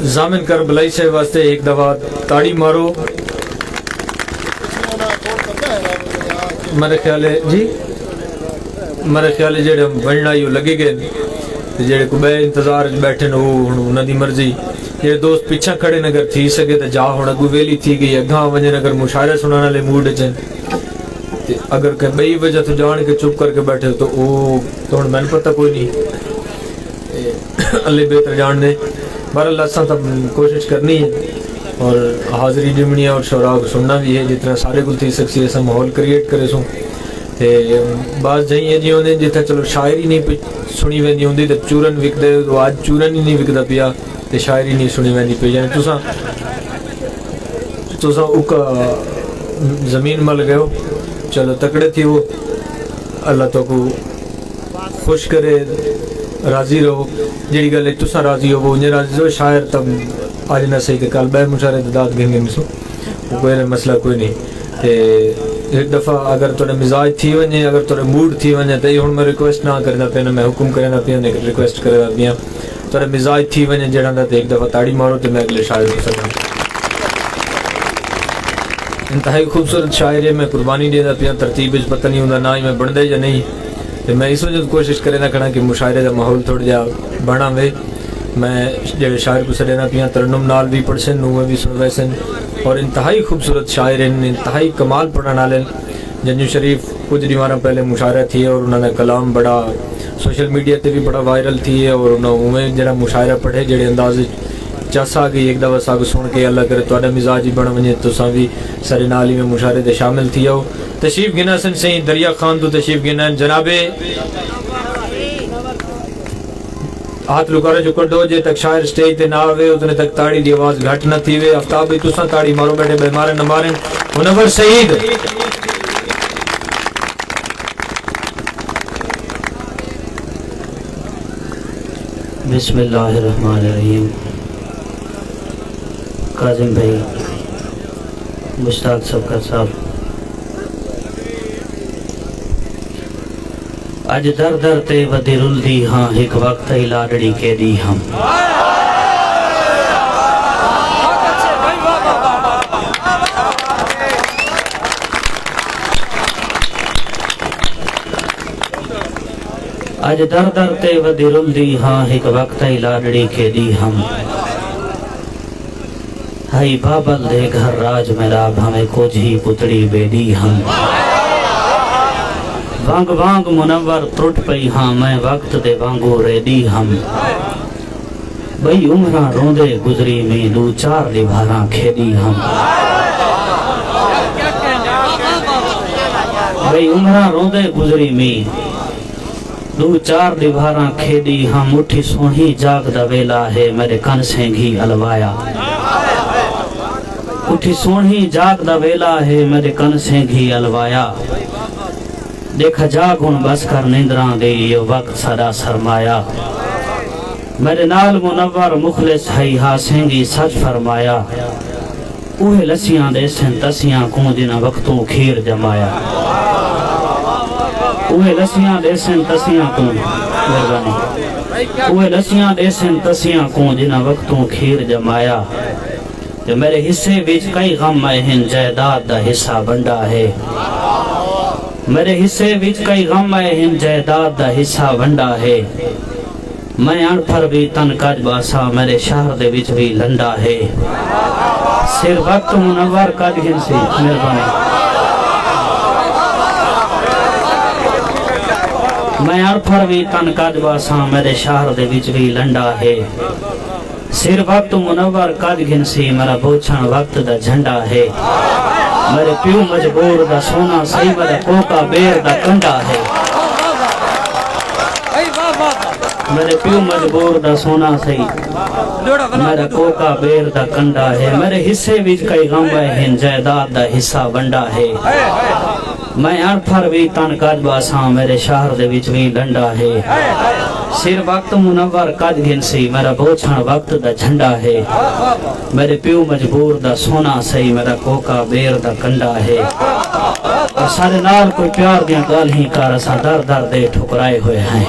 زامن کربلائی سے واسطے ایک دفعہ تاڑی مارو میرے خیال ہے جی میرے خیال ہے جڑے بننا ہی لگے گئے جڑے کو بے انتظار بیٹھے نو انہاں دی مرضی جڑے دوست پیچھا کھڑے نگر تھی سکے تو جا ہونا اگو ویلی تھی گئی اگاں وجہ نگر مشاعرہ سنانا لے موڈ چن اگر کہ بئی وجہ تو جان کے چپ کر کے بیٹھے تو وہ تو میں پتہ کوئی نہیں اللہ بہتر جان دے بہرحال اللہ تب کوشش کرنی ہے اور حاضری جمنی اور شعراء کو سننا بھی ہے جتنا سارے کو تھی سکسی ایسا ماحول کریٹ کرے سوں تے بعض جہیں یہ جی ہوندے جتنا چلو شاعری نہیں سنی ویندی ہوندی تے چورن وک دے تو آج چورن ہی نہیں وکدا پیا تے شاعری نہیں سنی ویندی پی یعنی تساں اوکا زمین مل گئے ہو چلو تکڑے تھی وہ اللہ تو کو خوش کرے راضی رہو جڑی گل تساں راضی ہو وہ راضی ہو شاعر تب آج نہ صحیح کہ کل بے مشارے داد گھنگے مسو وہ کوئی مسئلہ کوئی نہیں تے ایک دفعہ اگر تھوڑے مزاج تھی ونجے اگر تھوڑے موڈ تھی ونجے تو یہ ہوں میں ریکویسٹ نہ کرنا پیا میں حکم کرنا پیا ریکویسٹ کرنا پیا تھوڑے مزاج تھی ونجے جڑا دا تے ایک دفعہ تاڑی مارو تو میں اگلے شاعر کو سکوں انتہائی خوبصورت شاعر ہے میں قربانی دے دا پیا ترتیب اس پتہ نہیں ہوندا نہ ہی میں بن دے یا نہیں تو میں اس وجہ کوشش کرے نہ کرنا کہ مشاعرے دا ماحول تھوڑا جا بنا وے میں جڑے شاعر کو سڑینا پیا ترنم نال بھی پڑھسن نوے بھی سن ویسن اور انتہائی خوبصورت شاعر ہیں انتہائی کمال پڑھنے والے جنجو شریف کچھ دیوارہ پہلے مشاعرہ تھی اور انہوں نے کلام بڑا سوشل میڈیا تے بھی بڑا وائرل تھی اور انہوں نے جڑا مشاعرہ پڑھے جڑے انداز چاسا گئی ایک دفعہ ساگ سن کے اللہ کرے تو مزاج ہی بن ونجے تو بھی سارے نال ہی میں مشاعرے دے شامل تھی ہو تشریف گنا سن سہی دریا خان تو تشریف گنا جناب ہاتھ لکارے جو کڈو جے تک شاعر سٹیج تے نہ آوے اتنے تک تاڑی دی آواز گھٹ نہ تھی وے افتاب بھی تساں تاڑی مارو بیٹھے بے مارے نہ مارن منور سعید بسم اللہ الرحمن الرحیم کاظم بھائی مشتاق سبکر صاحب اج در در تے ودی رل دی ہاں ایک وقت ہی لاڑڑی کے دی ہم اج در در تے ودی رل دی ہاں ایک وقت ہی لاڑڑی کے دی ہم ہائی بابل دے گھر راج ملاب ہمیں کچھ ہی پتڑی بے دی ہم وانگ وانگ منور ترٹ پئی ہاں میں وقت دے وانگو رے دی ہم بھئی عمرہ روندے گزری میں دو چار دیواراں کھیدی ہم بھئی عمرہ روندے گزری میں دو چار دیواراں کھیدی ہم اٹھی سونہی جاگ دا ویلا ہے میرے کن سے گھی الوایا اٹھی سونہی جاگ دا ویلا ہے میرے کن سے گھی الوایا دیکھا جاگ ان بس کر نیندران دے یہ وقت سدا سرمایا میرے نال منور مخلص ہے ہاسنگی سچ فرمایا اوہ لسیاں دے سن تسیاں کون دینا وقتوں کھیر جمایا اوہ لسیاں دے سن تسیاں کون اوہ لسیاں دے سن تسیاں کون دینا وقتوں کھیر جمایا جو میرے حصے بیچ کئی غم آئے ہیں جائیداد دا حصہ بندہ ہے میرے حصے بیچ کئی غم آئے ہیں جائیداد دا حصہ بندہ ہے میں ان پر بھی تن کج باسا میرے شہر دے بیچ بھی لنڈا ہے سر وقت منور کج گھن سی مہربانی میں ان پر بھی تن کج باسا میرے شہر دے بیچ بھی لنڈا ہے سر وقت منور کج گھن سی میرا بوچھن وقت دا جھنڈا ہے میرے پیو مجبور دا سونا سی میرے کوکا بیر دا کنڈا ہے میرے پیو مجبور دا سونا سی میرے کوکا بیر دا کنڈا ہے میرے حصے بیچ کئی غم ہیں جائیداد دا حصہ بنڈا ہے میں ان پر بھی تن کج باساں میرے شہر دے بیچ بھی لنڈا ہے سر وقت منور کج گھن سی میرا بوچھن وقت دا جھنڈا ہے میرے پیو مجبور دا سونا سی میرا کوکا بیر دا کنڈا ہے اور سارے نال کوئی پیار دیاں گال ہی کار اسا در در دے ٹھکرائے ہوئے ہیں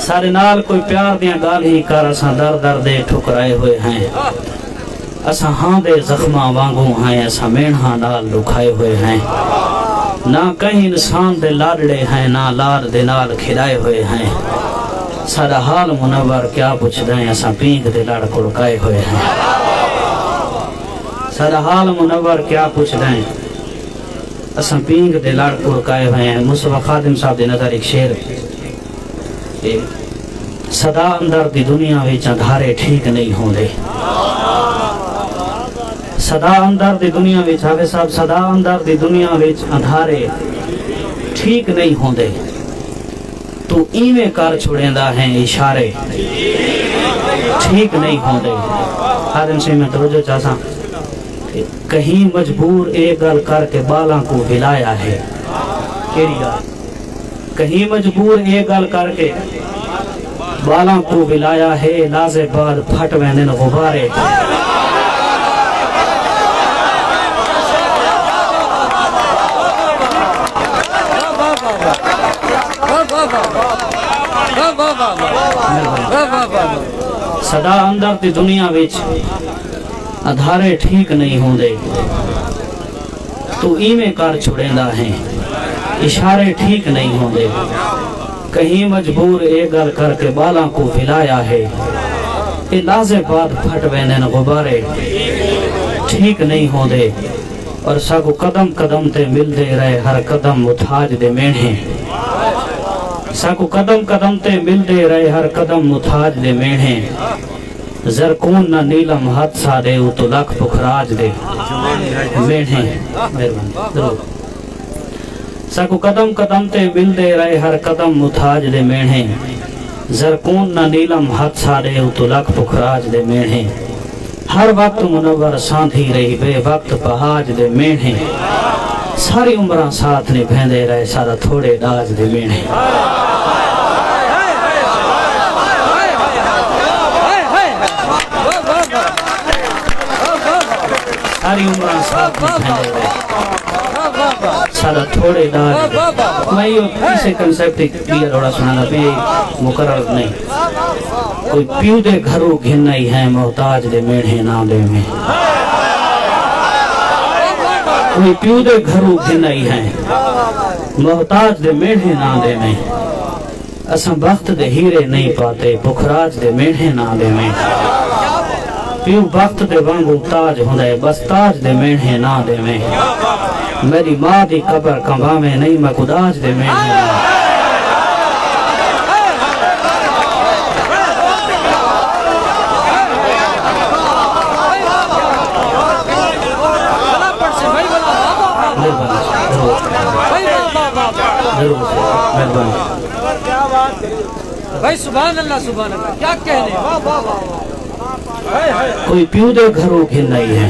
سارے نال کوئی پیار دیاں گال ہی کار اسا در در دے ٹھکرائے ہوئے ہیں اسا ہاں دے زخمہ وانگوں ہیں اسا مینہاں نال لکھائے ہوئے ہیں نہ کہیں انسان دے لاڑڑے ہیں نہ لار دے نال کھلائے ہوئے ہیں سارا حال منور کیا پوچھدا ہے اساں پینک دے لڑ کڑکائے ہوئے ہیں سارا حال منور کیا پوچھدا ہے اساں پینک دے لڑ کڑکائے ہوئے ہیں مصطفیٰ خادم صاحب دے نظر ایک شعر صدا اندر دی دنیا وچ اندھارے ٹھیک نہیں ہوندے صدا اندر دی دنیا وچ حافظ صاحب صدا اندر دی دنیا وچ اندھارے ٹھیک نہیں ہوندے تو ایویں کر چھوڑیندا ہیں اشارے ٹھیک نہیں ہوندے خادم سے میں توجہ چاہتا کہ کہیں مجبور ایک گل کر کے بالاں کو ہلایا ہے کیڑی گل کہیں مجبور ایک گل کر کے بالاں کو ہلایا ہے لازے بعد پھٹ ویندن غبارے صدا اندر دی دنیا وچ ادھارے ٹھیک نہیں ہوندے تو ایویں کر چھڑیندا ہیں اشارے ٹھیک نہیں ہوندے کہیں مجبور ایک گل کر کے بالاں کو ہلایا ہے اے لازے بعد پھٹ ویندن غبارے ٹھیک نہیں ہوندے اور ساگو قدم قدم تے ملدے رہے ہر قدم متھاج دے میڑھیں ساکو قدم قدم تے ملدے رہے ہر قدم متھاج دے میڑھیں زرکون نہ نیلم ہاتھ سا دے تو لکھ پکھراج دے میڑھیں ساکو قدم قدم تے ملدے رہے ہر قدم متھاج دے میڑھیں زرکون نہ نیلم ہاتھ سا دے تو لکھ پکھراج دے میڑھیں ہر وقت منور ساندھی رہی بے وقت پہاج دے میڑھیں ساری عمرہ ساتھ نے بھیندے رہے سارا تھوڑے داج دے میڑھیں ساری عمرہ ساتھ نے بھیندے رہے سارا تھوڑے داج میں یہ کسی کنسیپٹ کلیئر ہوڑا سنانا پہ مقرر نہیں کوئی پیو دے گھروں گھننا ہی ہے محتاج دے میڑھیں نام دے میں کوئی پیو دے گھروں گھننا ہی ہے محتاج دے میڑھیں نام دے میں اساں بخت دے ہیرے نہیں پاتے پکھراج دے میڑھیں نام دے میں پیو بخت دے وانگو تاج ہوندے بس تاج دے میڑھیں نام دے میں میری ماں دی قبر کمبا میں نہیں میں کداج دے میڑھیں نام بھائی سبحان اللہ کیا کہنے کوئی پیو دے گھروں گھن نہیں ہے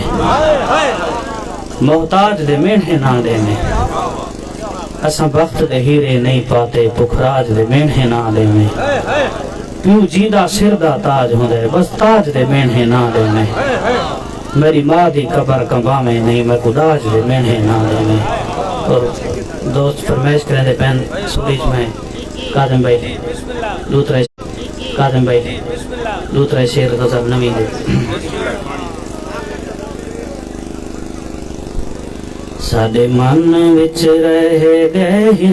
محتاج دے میڑھیں نہ دے میں اساں بخت دے ہیرے نہیں پاتے پکھراج دے میڑھیں نہ دے میں پیو جیندہ سر دا تاج ہوندے بس تاج دے میڑھیں نہ دے میں میری ماں دی قبر کمبا میں نہیں میں کداج دے میڑھیں نہ دے میں اور دوست فرمائش کریں دے پین سولیج میں قادم بھائی دوترا شیر غزب نوی دے ساڈے من وچ رہ گئے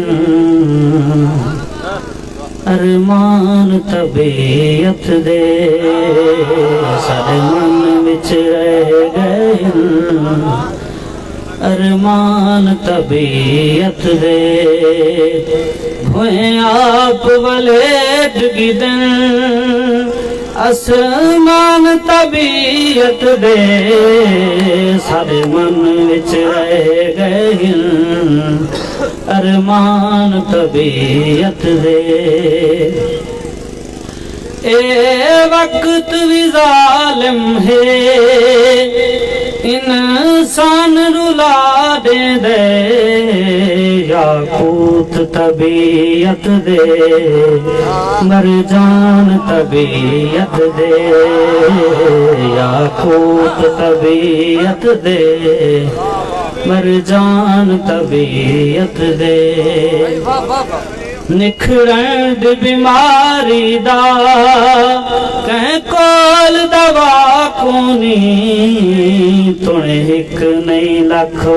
ارمان طبیعت دے ساڈے من وچ رہ گئے ارمان طبیعت دے ہوئے آپ والے ڈگی دن اسمان طبیعت دے سارے من وچ رہ گئے ارمان طبیعت دے اے وقت بھی ظالم ہے انسان رلا دے یاقوت طبیعت دے مرجان طبیعت دے یاقوت طبیعت دے مرجان طبیعت دے نکھڑن دی بیماری دا کہیں کول دوا کونی تونے ہک نہیں لکھو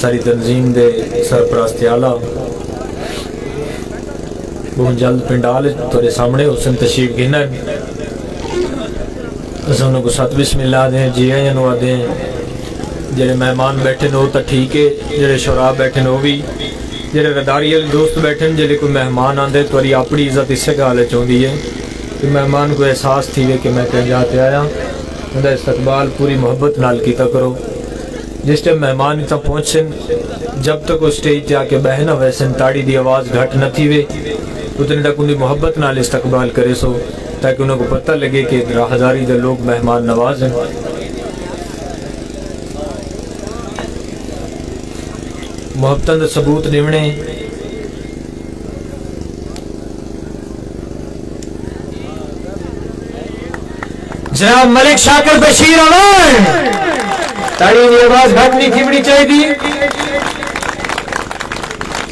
ساری تنظیم دے سرپرست اعلیٰ بہت جلد پنڈال تھوڑے سامنے حسن تشریف گھنا انہوں کو ساتھ بسم اللہ دیں جی آئیں نوا دیں جڑے مہمان بیٹھے ہو تو ٹھیک ہے جڑے شراب بیٹھے ہو بھی جڑے رداری والے دوست بیٹھے جڑے کوئی مہمان آندے توری اپنی عزت اس سے گال چاہتی ہے کہ مہمان کو احساس تھی کہ میں کہیں جاتے آیا ان کا استقبال پوری محبت نال کیتا کرو جس ٹائم مہمان اتنا پہنچن جب تک وہ سٹیج جا کے بہنا ویسن تاڑی دی آواز گھٹ نہ تھی وے اتنے تک انہیں محبت نال استقبال کرے سو تاکہ انہوں کو پتہ لگے کہ راہداری دے لوگ مہمان نواز ہیں محبتاں دے ثبوت دیونے جناب ملک شاکر بشیر امان تاڑی دی آواز گھٹ نہیں تھی چاہیے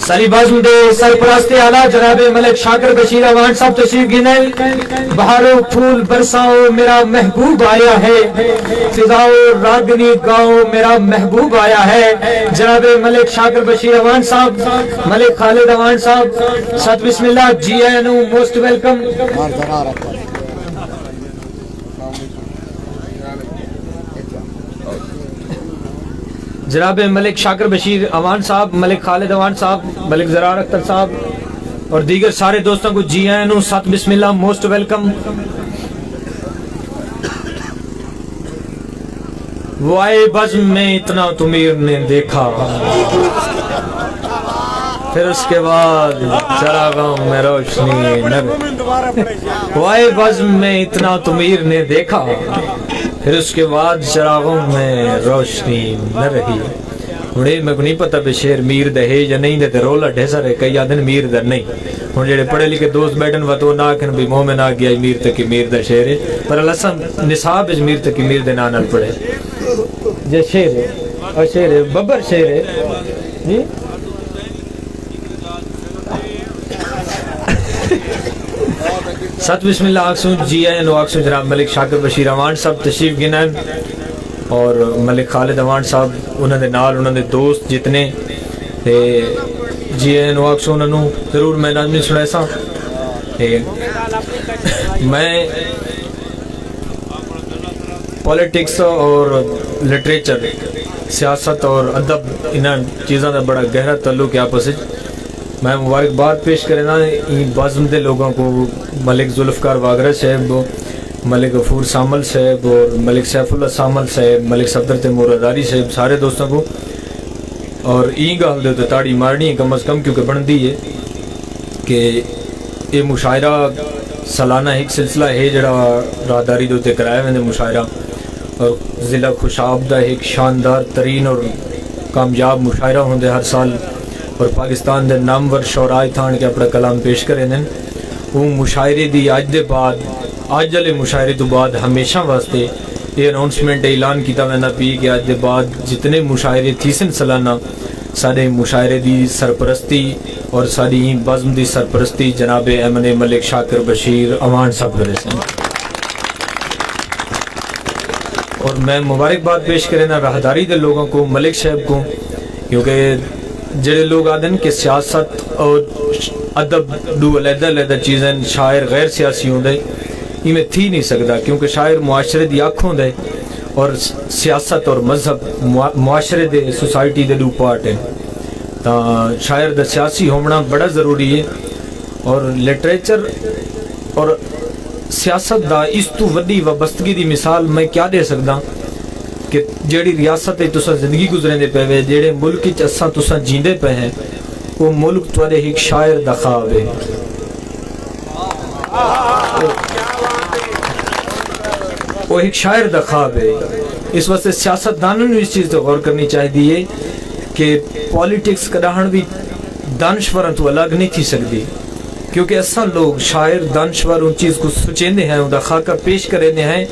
ساری بازم دے سرپرست اعلیٰ جناب ملک شاکر بشیر امان صاحب تشریف گنل بہاروں پھول برساؤ میرا محبوب آیا ہے فضاؤ راگنی گاؤ میرا محبوب آیا ہے جناب ملک شاکر بشیر امان صاحب ملک خالد امان صاحب ساتھ بسم اللہ جی اینو موسٹ ویلکم جناب ملک شاکر بشیر امان صاحب ملک خالد امان صاحب ملک زرار اختر صاحب اور دیگر سارے دوستوں کو جی آئیں نو ساتھ بسم اللہ موسٹ ویلکم وائے بزم میں اتنا تمیر نے دیکھا پھر اس کے بعد چراغوں میں روشنی نہ وائے بزم میں اتنا تمیر نے دیکھا پھر اس کے بعد چراغوں میں روشنی نہ رہی ہنے میں کو نہیں پتا بے شیر میر دے ہے یا نہیں دے رولا ڈھیسا رہے کئی آدھن میر در نہیں ہن جڑے پڑھے لکھے دوست بیٹھن و تو نہ کہن بھی مومن آ گیا میر تک میر دا شیر ہے پر اللہ نصاب اس میر تک میر دے نانل پڑھے جے شیر ہے اور شیر ہے ببر شیر ہے جی ست بسم اللہ آکسوں جی آئین و آکسوں جناب ملک شاکر بشیر امان صاحب تشریف گنائن اور ملک خالد امان صاحب انہوں نے نال انہوں نے دوست جتنے جی آئین و آکسوں انہوں نے ضرور میں نازمی سنائے سا میں پولیٹکس اور لٹریچر سیاست اور ادب انہاں چیزاں دا بڑا گہرا تعلق ہے آپس میں مبارکباد پیش کرنا این بازم دے لوگوں کو ملک ذوالفقار واگرہ صاحب ملک غفور سامل صاحب اور ملک سیف اللہ سامل صاحب ملک صفدر تیمور اداری صاحب سارے دوستوں کو اور این گال دے تو تاڑی مارنی ہے کم از کم کیونکہ بن دی ہے کہ یہ مشاعرہ سالانہ ایک سلسلہ ہے جڑا راہداری دے کرایا میں نے مشاعرہ اور ضلع خوشاب دا ایک شاندار ترین اور کامیاب مشاعرہ ہوں دے ہر سال اور پاکستان دے نامور شعراء تھان کے اپنا کلام پیش کریں دیں وہ مشاعرے دی آج دے بعد آج جلے مشاعرے تو بعد ہمیشہ واسطے یہ اناؤنسمنٹ اعلان کیتا میں نہ پی کہ آج دے بعد جتنے مشاعرے تھیسن سالانہ سارے مشاعرے دی سرپرستی اور ساری بزم دی سرپرستی جناب احمد ملک شاکر بشیر امان صاحب کرے سن اور میں مبارکباد پیش کریں نا راہداری دے لوگوں کو ملک صاحب کو کیونکہ جڑے لوگ آدھن کہ سیاست اور ادب دو علیحدہ علیحدہ چیزیں شاعر غیر سیاسی ہوں دے یہ میں تھی نہیں سکتا کیونکہ شاعر معاشرے دی آنکھوں دے اور سیاست اور مذہب معاشرے دے سوسائٹی دے دو پارٹ ہیں تا شاعر دا سیاسی ہونا بڑا ضروری ہے اور لٹریچر اور سیاست دا اس تو وڈی وابستگی دی مثال میں کیا دے سکتا کہ جیڑی ریاست ہے تسا زندگی گزریں دے پہ ہوئے جیڑے ملک چسا تسا جیندے پہ ہیں وہ ملک توڑے ایک شاعر دا خواب ہے وہ ایک شاعر دا خواب ہے اس واسطے سیاست دانوں نے اس چیز تو غور کرنی چاہی دیئے کہ پولیٹکس کراہن بھی دانشورن تو الگ نہیں تھی سکتی کیونکہ ایسا لوگ شاعر دانشور ان چیز کو سچیندے ہیں ان دا خاکہ پیش کرنے ہیں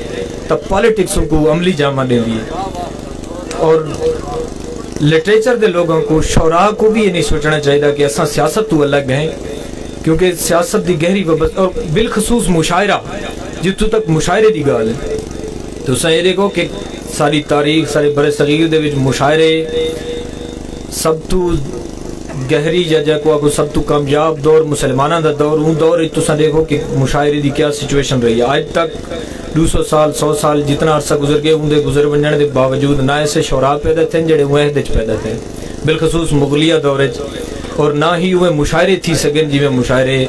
تب پالیٹکسوں کو عملی جامع دے دیئے اور لٹریچر دے لوگوں کو شعراء کو بھی یہ نہیں سوچنا چاہیے کہ ایسا سیاست تو الگ ہیں کیونکہ سیاست دی گہری وابست اور بالخصوص مشاعرہ جتوں تک مشاعرے دی گال ہے تو سا یہ دیکھو کہ ساری تاریخ سارے برے صغیر دے وچ مشاعرے سب تو گہری جا کو سب تو کامیاب دور مسلمانوں دا دور اون دور تساں دیکھو کہ مشاعرے دی کیا سچویشن رہی ہے. آج تک 200 سال 100 سال جتنا عرصہ گزر گئے ان دے گزر ونجن دے باوجود نہ ایسے شعراء پیدا تھے جڑے عہد وچ پیدا تھے بالخصوص مغلیہ دور وچ, اور نہ ہی وہ مشاعرے تھی سکن جی میں مشاعرے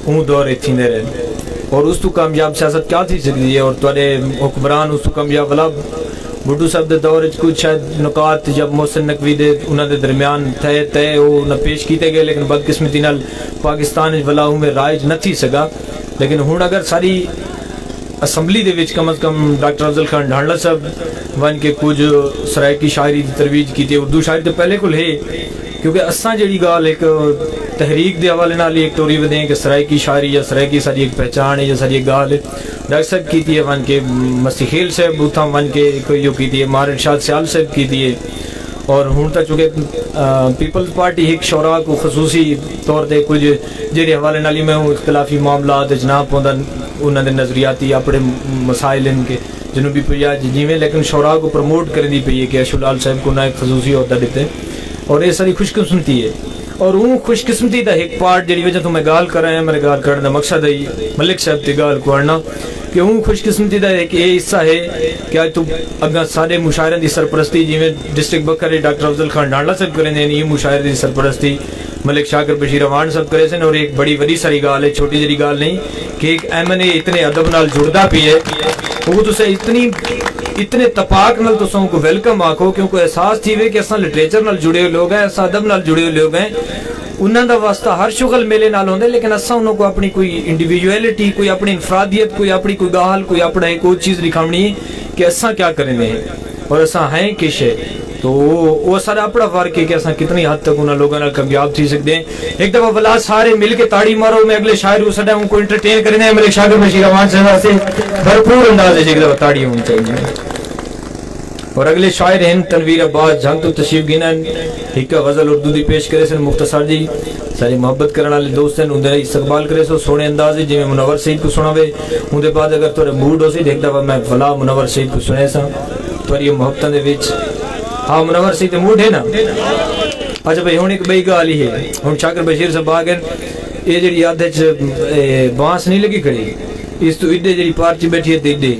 اون دور تھیندے رہے. اور اس تو کامیاب سیاست کیا تھی سکتی ہے, اور تواڈے حکمران اس تو کامیاب والا بھٹو صاحب دے دور وچ کچھ شاید نکات جب محسن نقوی دے انہاں دے درمیان تے وہ نہ پیش کیتے گئے, لیکن بدقسمتی نال پاکستان وچ ولا میں رائج نہ تھی سکا. لیکن ہن اگر ساری اسمبلی دے وچ کم از کم ڈاکٹر افضل خان ڈھانڈلا صاحب ون کے کچھ سرائکی شاعری دی ترویج کیتی, اردو شاعری تو پہلے کل ہے کیونکہ اساں جڑی گال ایک تحریک دے حوالے نال ایک ٹوری ودیں کہ سرائکی شاعری یا سرائکی ساری ایک پہچان ہے یا ساری ایک گال ہے. ڈاکٹر صاحب کیتی ہے ون کے مستی خیل صاحب اتھاں ون کے کوئی جو کیتی ہے مار ارشاد سیال صاحب کیتی ہے. اور ہن تک چونکہ پیپلز پارٹی ایک شعراء کو خصوصی طور تے کچھ جڑے حوالے نال میں اختلافی معاملات جناب پوندا انہاں دے نظریاتی اپنے مسائل ان کے جنوبی پنجاب جیویں, لیکن شعراء کو پروموٹ کرن دی پئی ہے کہ اشولال صاحب کو نہ ایک خصوصی عہدہ دیتے, اور یہ ساری خوش قسمتی ہے. اور وہ خوش قسمتی دا ایک پارٹ جڑی وجہ تو میں گال کر رہا ہوں, میرے گال کرنے دا مقصد ہے ملک صاحب تے گال کرنا کہ وہ خوش قسمتی دا ایک یہ حصہ ہے کہ آج تو اگاں سارے مشاعرے دی سرپرستی جی میں ڈسٹرکٹ بکر ڈاکٹر افضل خان ڈھانڈلا صاحب کریں دیں, یہ مشاعرے دی سرپرستی ملک شاکر بشیر امان صاحب کرے سن. اور ایک بڑی وڈی ساری گال ہے, چھوٹی جڑی گال نہیں کہ ایک MNA اتنے ادب نال جڑدا پی ہے, وہ تو سے اتنے تپاک نال تو سوں کو ویلکم آکھو کیونکہ احساس تھی وے کہ اساں لٹریچر نال جڑے ہوئے لوگ ہیں, اساں ادب نال جڑے ہوئے لوگ ہیں. انہاں دا واسطہ ہر شغل میلے نال ہوندے, لیکن اساں انہوں کو اپنی کوئی انڈیویجویلٹی, کوئی اپنی انفرادیت, کوئی اپنی کوئی گال, کوئی اپنا ایک اور چیز دکھاونی ہے کہ اساں کیا کریں ہیں اور اساں ہیں کش ہے. تو وہ سارا اپنا فرق ہے کہ اساں کتنی حد تک انہاں لوگوں نال کامیاب تھی سکتے ہیں. ایک دفعہ بلا سارے مل کے تاڑی مارو, میں اگلے شاعر کو سڈا ان کو انٹرٹین کرنے ہیں. میرے شاگرد بشیر امان صاحب سے بھرپور انداز ہے ایک دفعہ تاڑی ہونی چاہیے. اور اگلے شاعر ہیں تنویر عباس جھنگ تو تشریف گنن ایک غزل اردو دی پیش کرے سن مختصر جی, ساری محبت کرنے والے دوست ہیں اندر استقبال کرے سو سونے انداز جی میں منور سعید کو سناوے. اندر بعد اگر تھوڑے موڈ ہو سی ایک دفعہ میں فلاں منور سعید کو سنے سا تھوڑی محبتاں دے وچ. ہاں منور سعید موڈ ہے نا. اچھا بھائی ہن ایک بئی گال ہی ہے, ہن شاکر بشیر صاحب آگے یہ جڑی یاد ہے بانس نہیں لگی کھڑی, اس تو ایڈے جڑی پارچی بیٹھی ہے تے ایڈے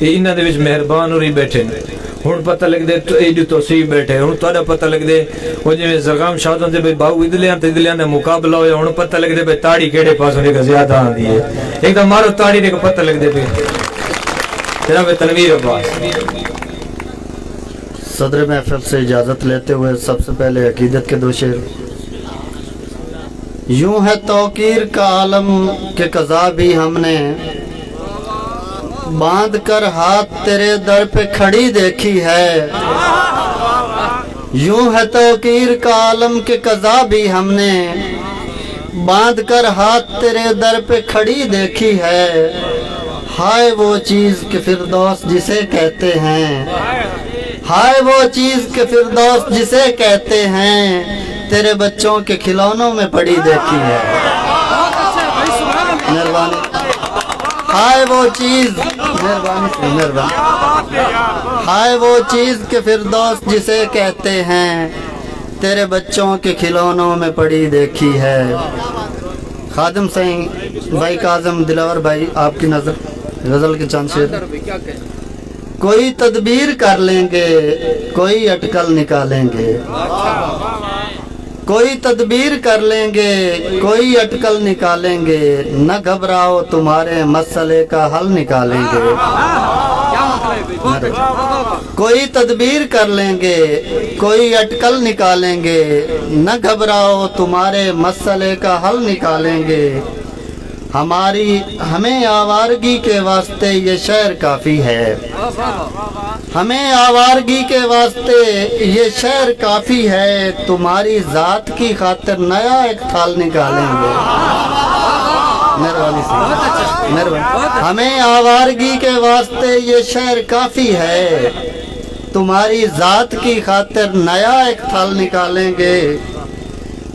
یہ انہاں دے وچ مہربان ہو رہی بیٹھے. ہن پتہ لگ دے تو ایڈی توسیع بیٹھے, ہن تہاڈا پتہ لگ دے وہ جویں زغام شادوں دے بھائی باو ادلیاں تے ادلیاں دا مقابلہ ہویا, ہن پتہ لگ دے بھائی تاڑی کیڑے پاسوں دے زیادہ آندی ہے. ایک دم مارو تاڑی دے کو پتہ لگ دے پہ جناب تنویر عباس. صدر محفل سے اجازت لیتے ہوئے سب سے پہلے عقیدت کے 2 شعر. یوں ہے توقیر کا عالم کہ قضا بھی ہم نے باندھ کر ہاتھ تیرے در پہ کھڑی دیکھی ہے. یوں ہے توقیر کا عالم کہ قضا بھی ہم نے باندھ کر ہاتھ تیرے در پہ کھڑی دیکھی ہے. ہائے وہ چیز کہ فردوس جسے کہتے ہیں, ہائے وہ چیز کہ فردوس جسے کہتے ہیں تیرے بچوں کے کھلونوں میں پڑی دیکھی ہے. مہربانی. ہائے وہ چیز, مہربانی, ہائے وہ چیز کہ فردوس جسے کہتے ہیں تیرے بچوں کے کھلونوں میں پڑی دیکھی ہے. خادم سائیں بھائی کاظم دلاور بھائی آپ کی نظر غزل کے چند شعر. کوئی تدبیر کر لیں گے کوئی اٹکل نکالیں گے, کوئی تدبیر کر لیں گے کوئی اٹکل نکالیں گے, نہ گھبراؤ تمہارے مسئلے کا حل نکالیں گے. کوئی تدبیر کر لیں گے کوئی اٹکل نکالیں گے, نہ گھبراؤ تمہارے مسئلے کا حل نکالیں گے. ہمیں آوارگی کے واسطے یہ شعر کافی ہے, ہمیں آوارگی کے واسطے یہ شعر کافی ہے, تمہاری ذات کی خاطر نیا ایک تھال نکالیں گے. مہربانی. ہمیں آوارگی کے واسطے یہ شعر کافی ہے, تمہاری ذات کی خاطر نیا ایک تھال نکالیں گے.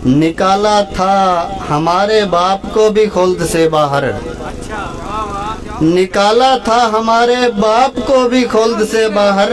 نکالا تھا ہمارے باپ کو بھی خلد سے باہر, نکالا تھا ہمارے باپ کو بھی خلد سے باہر,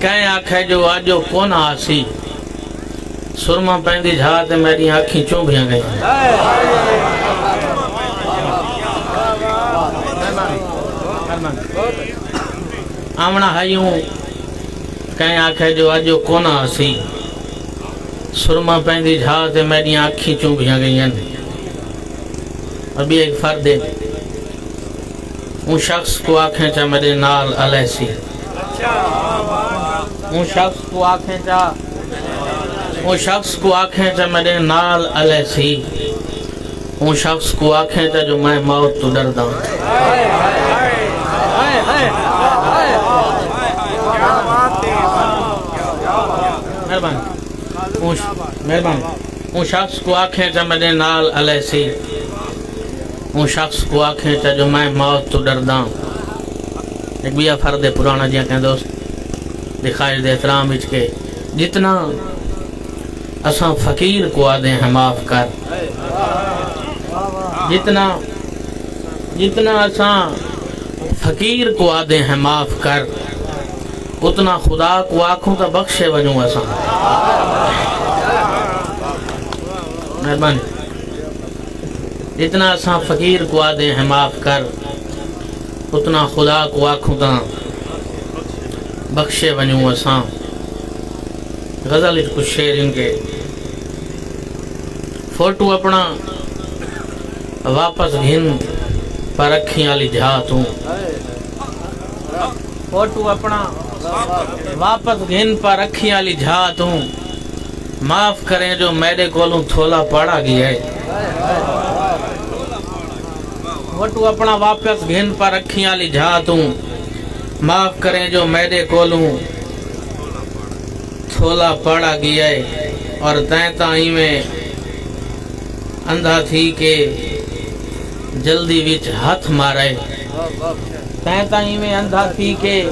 کہیں آکھے جو آجو کون آسی سرما پیندی جھا تے میری آنکھیں چوبیاں گئی آمنا ہائیوں کہیں آکھے جو آجو کون آسی سرما پیندی جھا تے میری آنکھیں چوبیاں گئی ابھی ایک فرد ہے ان شخص کو آنکھیں چاہ میرے نال علیہ سی ان شخص کو آنکھیں چاہ میرے نال علیہ سی ان شخص کو آنکھیں چاہ جو میں موت تو ڈردہ ہوں مہربان ان شخص کو آنکھیں چاہ میرے نال علیہ سی ان شخص کو آنکھیں چاہ جو میں موت تو ڈردہ ہوں ایک بھی فرد پرانا جیاں کہیں دوست دکھائش دے احترام بچ کے جتنا اساں فقیر کو آدھے ہیں معاف کر جتنا اساں فقیر کو آدھے ہیں معاف کر اتنا خدا کو آنکھوں تا بخشے وجوں اساں مہربانی جتنا اساں فقیر کو آدھے ہیں معاف کر اتنا خدا کو آنکھوں تا بخشے وجوں اساں غزل کچھ شعر ان کے فوٹو اپنا واپس گھن پر رکھیں والی جھات ہوں فوٹو اپنا واپس گھن پر رکھیں والی جھات ہوں معاف کریں جو میرے کولوں تھولا پڑا گیا ہے فوٹو اپنا واپس گھن پر رکھیں والی جھات ہوں معاف کریں جو میرے کولوں تھولا پڑا گیا ہے اور تائیں تائیں میں اندھا تھی کہ جلدی وچ ہاتھ مارے تائیں تائیں میں اندھا تھی کہ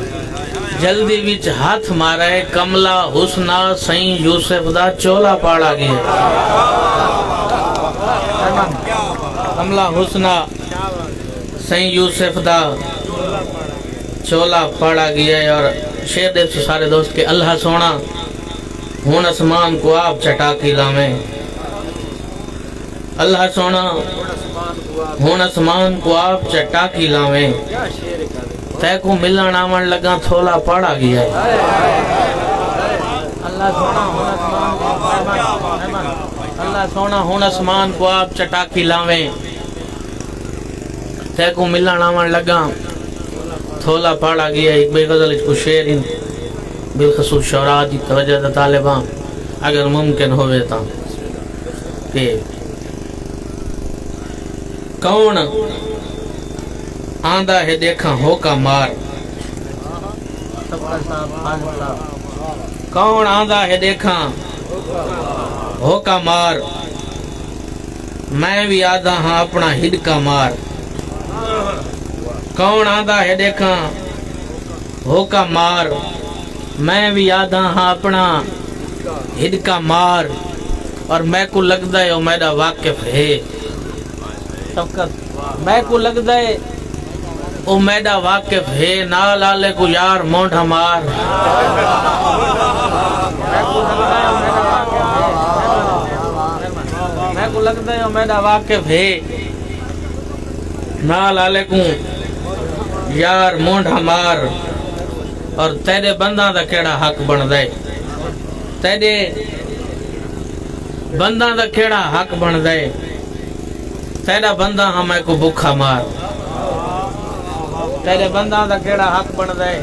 جلدی وچ ہاتھ مارے کملا حسنہ سائیں یوسف دا چولا پاڑا گیا کملا حسنہ سائیں یوسف دا چولا پاڑا گیا ہے اور شیر دے سے سارے دوست کے اللہ سونا ہون اسمان کو آپ چٹا کی لامیں اللہ سونا ہون اسمان کو آپ چٹا کی لامیں تے کو ملن آمن لگا تھولا پاڑا گیا ہے اللہ سونا ہون اسمان کو آپ چٹا کی لامیں تے کو ملن آمن لگا تھولا پاڑا گیا ہے ایک بے غزل اس کو شعر ان بالخصوص شعراء دی توجہ دا طالبان اگر ممکن ہوئے تا کہ کون آندہ ہے دیکھا ہو کا مار کون آندہ ہے دیکھا ہو کا مار میں بھی آدھا ہاں اپنا ہڈ کا مار کون آندہ ہے دیکھا ہو کا مار میں بھی آدھا ہاں اپنا ہڈ کا مار اور میں کو لگتا ہے میرا واقف ہے میں کو لگتا ہے او میرا واقف ہے نال آلے کو یار مونڈھا مار میں کو لگتا ہے او میرا واقف ہے نال آلے کو یار مونڈھا مار اور تیرے بندہ دا کیڑا حق بن دے تیرے بندہ دا کیڑا حق بن دے تیرا بندہ ہمیں کو بکھا مار تیرے بندہ دا کیڑا حق بن دے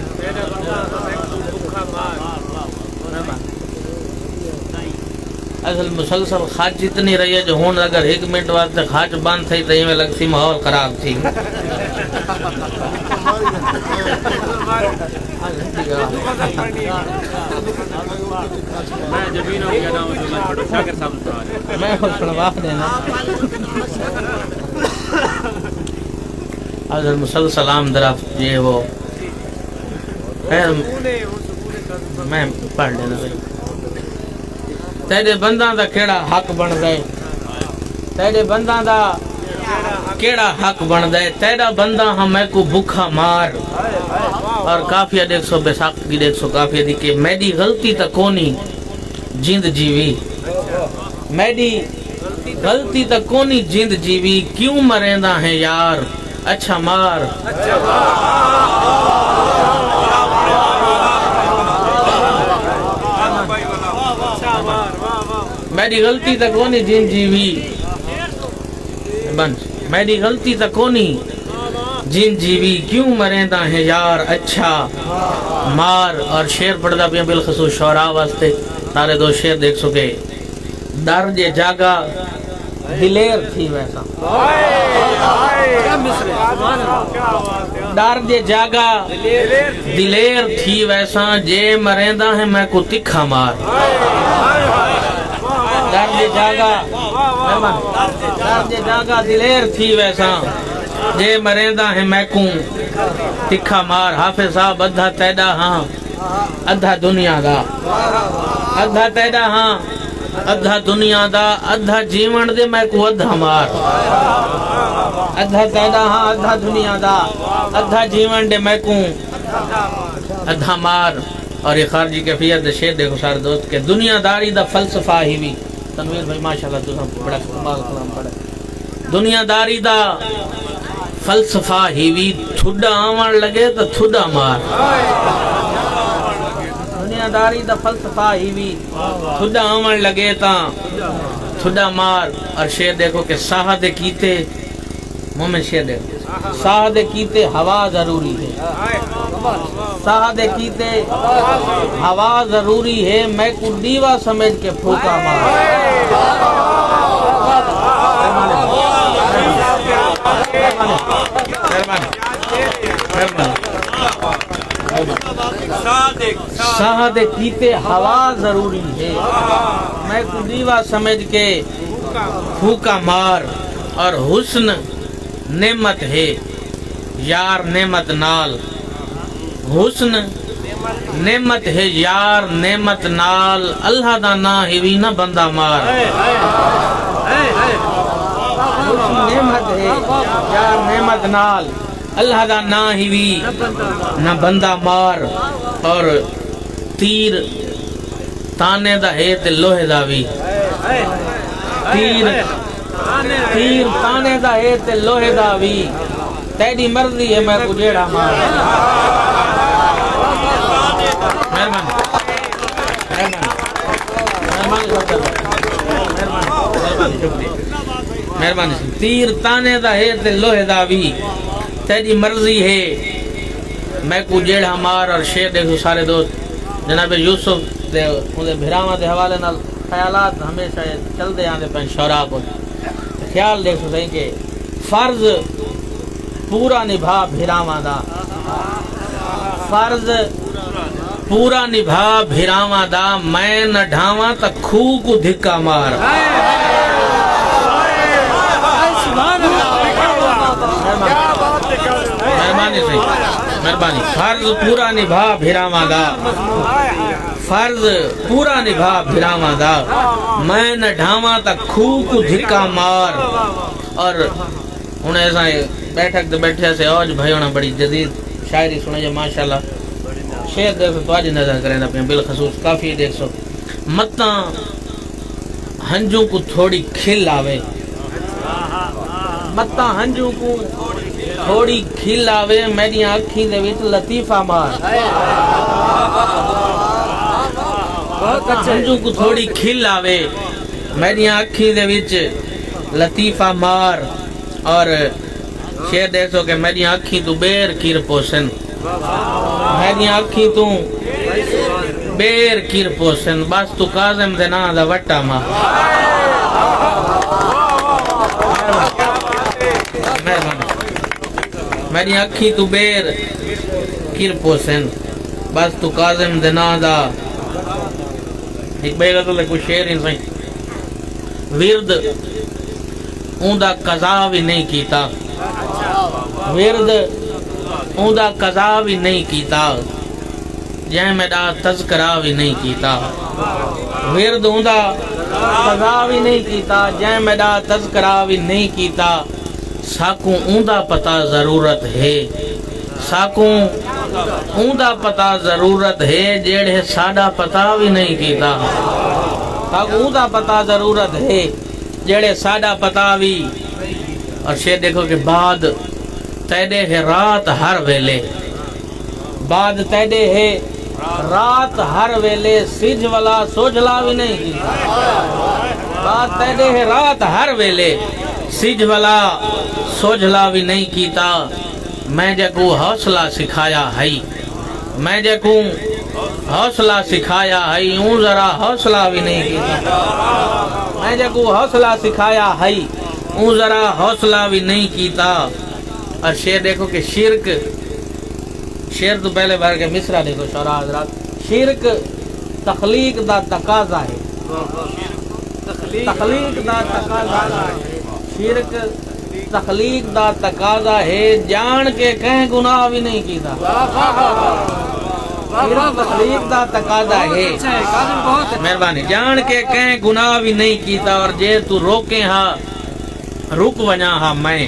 اصل مسلسل خاچ اتنی رہی ہے جو ہون اگر ایک منٹ واسطے خاچ بند تھی تو میں لگتی ماحول خراب تھی میں سنوا دینا اگر مسلسل آمدرفت یہ وہ خیر میں پڑھ لینا بھائی تیرے بندہ دا کیڑا حق بن دے تیرے بندہ دا کیڑا حق بن دے تیرا بندہ ہمیں کو بکھا مار اور کافیہ 100 بیساکھ کی 100 کافیہ دی کہ میری غلطی تا کونی جند جیوی میری غلطی تا کونی جند جیوی کیوں مریندہ ہیں یار اچھا مار میری غلطی تا کونی جند جیوی بند میری غلطی تا کونی جن جیوی کیوں مریندہ ہیں یار اچھا مار اور شیر پڑھدا پیا بالخصوص شعراء واسطے سارے دو شیر دیکھ سکے درج جاگا دلیر تھی ویسا درج جاگا دلیر تھی ویسا جے مریندہ ہیں میں کو تکھا مار درج جاگا دلیر تھی ویسا جے مریندہ ہیں میں کو تکھا مار حافظ صاحب ادھا تیڑا ہاں ادھا دنیا دا ادھا تیڑا ہاں ادھا دنیا دا ادھا جیون دے میں کو ادھا مار ادھا تیڑا ہاں ادھا دنیا دا ادھا جیون دے میں کو ادھا مار اور یہ خارجی کیفیت دے شیر دیکھو سارے دوست کہ دنیا داری دا فلسفہ ہی بھی تنویر بھائی ماشاءاللہ تو بڑا کلام پڑھا دنیا داری دا فلسفہ ہی بھی تھوڑا آمار لگے تو تھوڑا مار دنیا داری دا فلسفہ ہی بھی تھوڑا آمار لگے تو تھوڑا مار اور شیر دیکھو کہ ساہد کیتے مومن شیر دیکھو ساہد کیتے ہوا ضروری ہے ساہد کیتے ہوا ضروری ہے میں کو دیوا سمجھ کے پھوکا مار ساہد کیتے ہوا ضروری ہے میں کو دیوا سمجھ کے پھوکا مار اور حسن نعمت ہے یار نعمت نال حسن نعمت ہے یار نعمت نال اللہ دا نا ہی بھی نہ بندہ مار حسن نعمت ہے یار نعمت نال اللہ دا نا ہی بھی نہ بندہ مار اور تیر تانے دا ہے تے لوہے دا بھی تیر تانے دا ہے تے لوہے دا بھی تیری مرضی ہے میں کو جیڑا مار مہربانی تیر تانے دا ہے تے لوہے دا بھی تیری مرضی ہے میں کو جیڑا مار اور شیر دیکھو سارے دوست جناب یوسف دے انہیں بھراما دے حوالے نال خیالات ہمیشہ چل دے آنے پہن شعراء کو خیال دیکھو صحیح کہ فرض پورا نبھا بھراما دا فرض پورا نبھا بھراما دا میں نہ ڈھاواں تا کھو کو دھکا مار مہربانی صحیح مہربانی فرض پورا نبھا بھراما دا فرض پورا نبھا بھراما دا میں نہ ڈھاواں تا کھو کو دھکا مار اور انہیں ایسا بیٹھک دے بیٹھے سے آج بھائی ہونا بڑی جدید شاعری سنے جو ماشاءاللہ شیر دیکھو تو آج نظر کریں اپنے بالخصوص کافی دیکھ سو متاں ہنجوں کو تھوڑی کھل آوے متاں ہنجوں کو تھوڑی کھل آوے میری آنکھیں دے وچ لطیفہ مار ہنجوں کو تھوڑی کھل آوے میری آنکھیں دے وچ لطیفہ مار اور شیر دیکھو کہ میری آنکھیں تو بیر کیر پوسن میری آنکھیں تو بیر کیر پوسن بس تو کاظم دے نا دا وٹا مار میری آنکھیں تو بیر کیر پوسن بس تو کاظم دے نا دا ایک بے غزل ہے کوئی شیر ہی صحیح ورد اوندا قضا بھی نہیں کیتا ورد اوندا قضا بھی نہیں کیتا جے میرا تذکرہ بھی نہیں کیتا ورد اوندا قضا بھی نہیں کیتا جے میرا تذکرہ بھی نہیں کیتا ساکوں اوندا پتہ ضرورت ہے ساکوں اوندا پتا ضرورت ہے جیڑے ساڈا پتا بھی نہیں کیتا اوندا پتا ضرورت ہے جیڑے ساڈا پتا بھی اور شیر دیکھو کہ بعد تیڈے ہے رات ہر ویلے بعد تیڈے ہے رات ہر ویلے سج والا سوجلا بھی نہیں کیتا بعد تیڈے ہے رات ہر ویلے سج والا سوجلا بھی نہیں کیتا میں جے کو حوصلہ سکھایا ہے میں جے کو حوصلہ سکھایا ہے اون ذرا حوصلہ بھی نہیں کیتا میں جے کو حوصلہ سکھایا ہے اون ذرا حوصلہ بھی نہیں کیتا اور شیر دیکھو کہ شرک شیر تو پہلے بار کے مصرع دیکھو شعراء حضرات شرک تخلیق دا تقاضا ہے تخلیق دا تقاضا ہے شرک تخلیق دا تقاضا ہے جان کے کہیں گناہ بھی نہیں کیتا شرک تخلیق دا تقاضا ہے مہربانی جان کے کہیں گناہ بھی نہیں کیتا اور جے تو روکے ہاں رک ونیا ہاں میں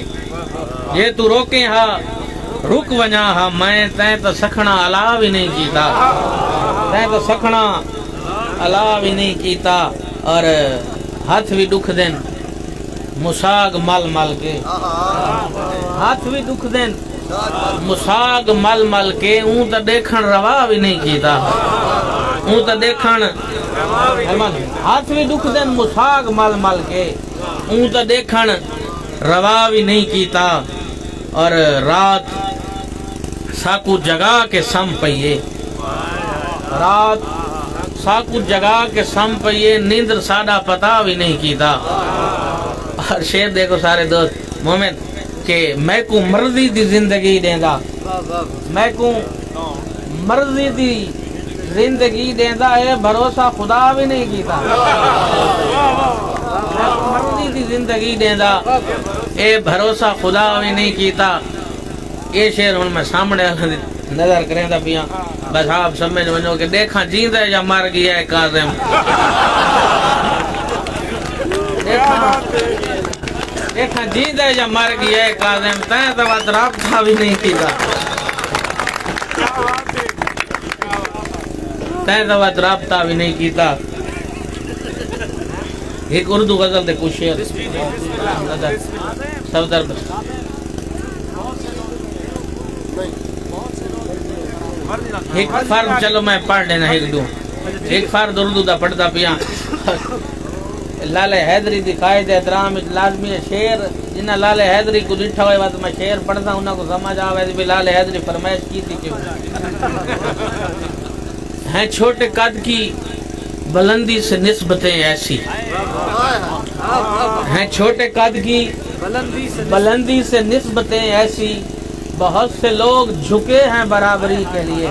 جے تو روکے ہاں رک ونیا ہاں میں تین تو سکھنا علا بھی نہیں کیتا تین تو سکھنا علا بھی نہیں کیتا اور ہاتھ بھی دکھ دین مساگ مل مل کے ہاتھ بھی دکھ دین مساگ مل مل کے اون تا دیکھن روا بھی نہیں کیتا اون تا دیکھن ہاتھ بھی دکھ دین مساگ مل مل کے اون تا دیکھن روا بھی نہیں کیتا اور رات ساکو جگا کے سم پئیے رات ساکو جگا کے سم پئیے نیندر ساڈا پتا بھی نہیں کیتا اور شیر دیکھو سارے دوست مومن کہ میں کو مرضی دی زندگی دیندا میں کو مرضی دی زندگی دیندا ہے بھروسہ خدا بھی نہیں کیتا میں کو مرضی دی زندگی دیندا اے بھروسہ خدا بھی نہیں کیتا یہ شیر ہن میں سامنے نظر کریں دا پیاں بس آپ سمجھ ونجو کہ دیکھاں جیندا ہے یا مر گیا ہے کاظم دیکھاں جیندا ہے یا مر گیا ہے کاظم تائیں تو بات رابطہ بھی نہیں کیتا تائیں تو بات رابطہ بھی نہیں کیتا ایک اردو غزل دے کچھ شیر صفدر ایک فرد چلو میں پڑھ لینا ایک دو ایک فرد اردو دا پڑھتا پیا لالے حیدری دی قائد احترام لازمی ہے شیر جنہ لالے حیدری کو ڈٹھا ہوئے بات میں شیر پڑھتا ہوں انہوں کو سمجھ آوے بھی لالے حیدری فرمائش کی تھی کیوں ہیں چھوٹے قد کی بلندی سے نسبتیں ایسی ہیں چھوٹے قد کی بلندی سے نسبتیں ایسی بہت سے لوگ جھکے ہیں برابری کے لیے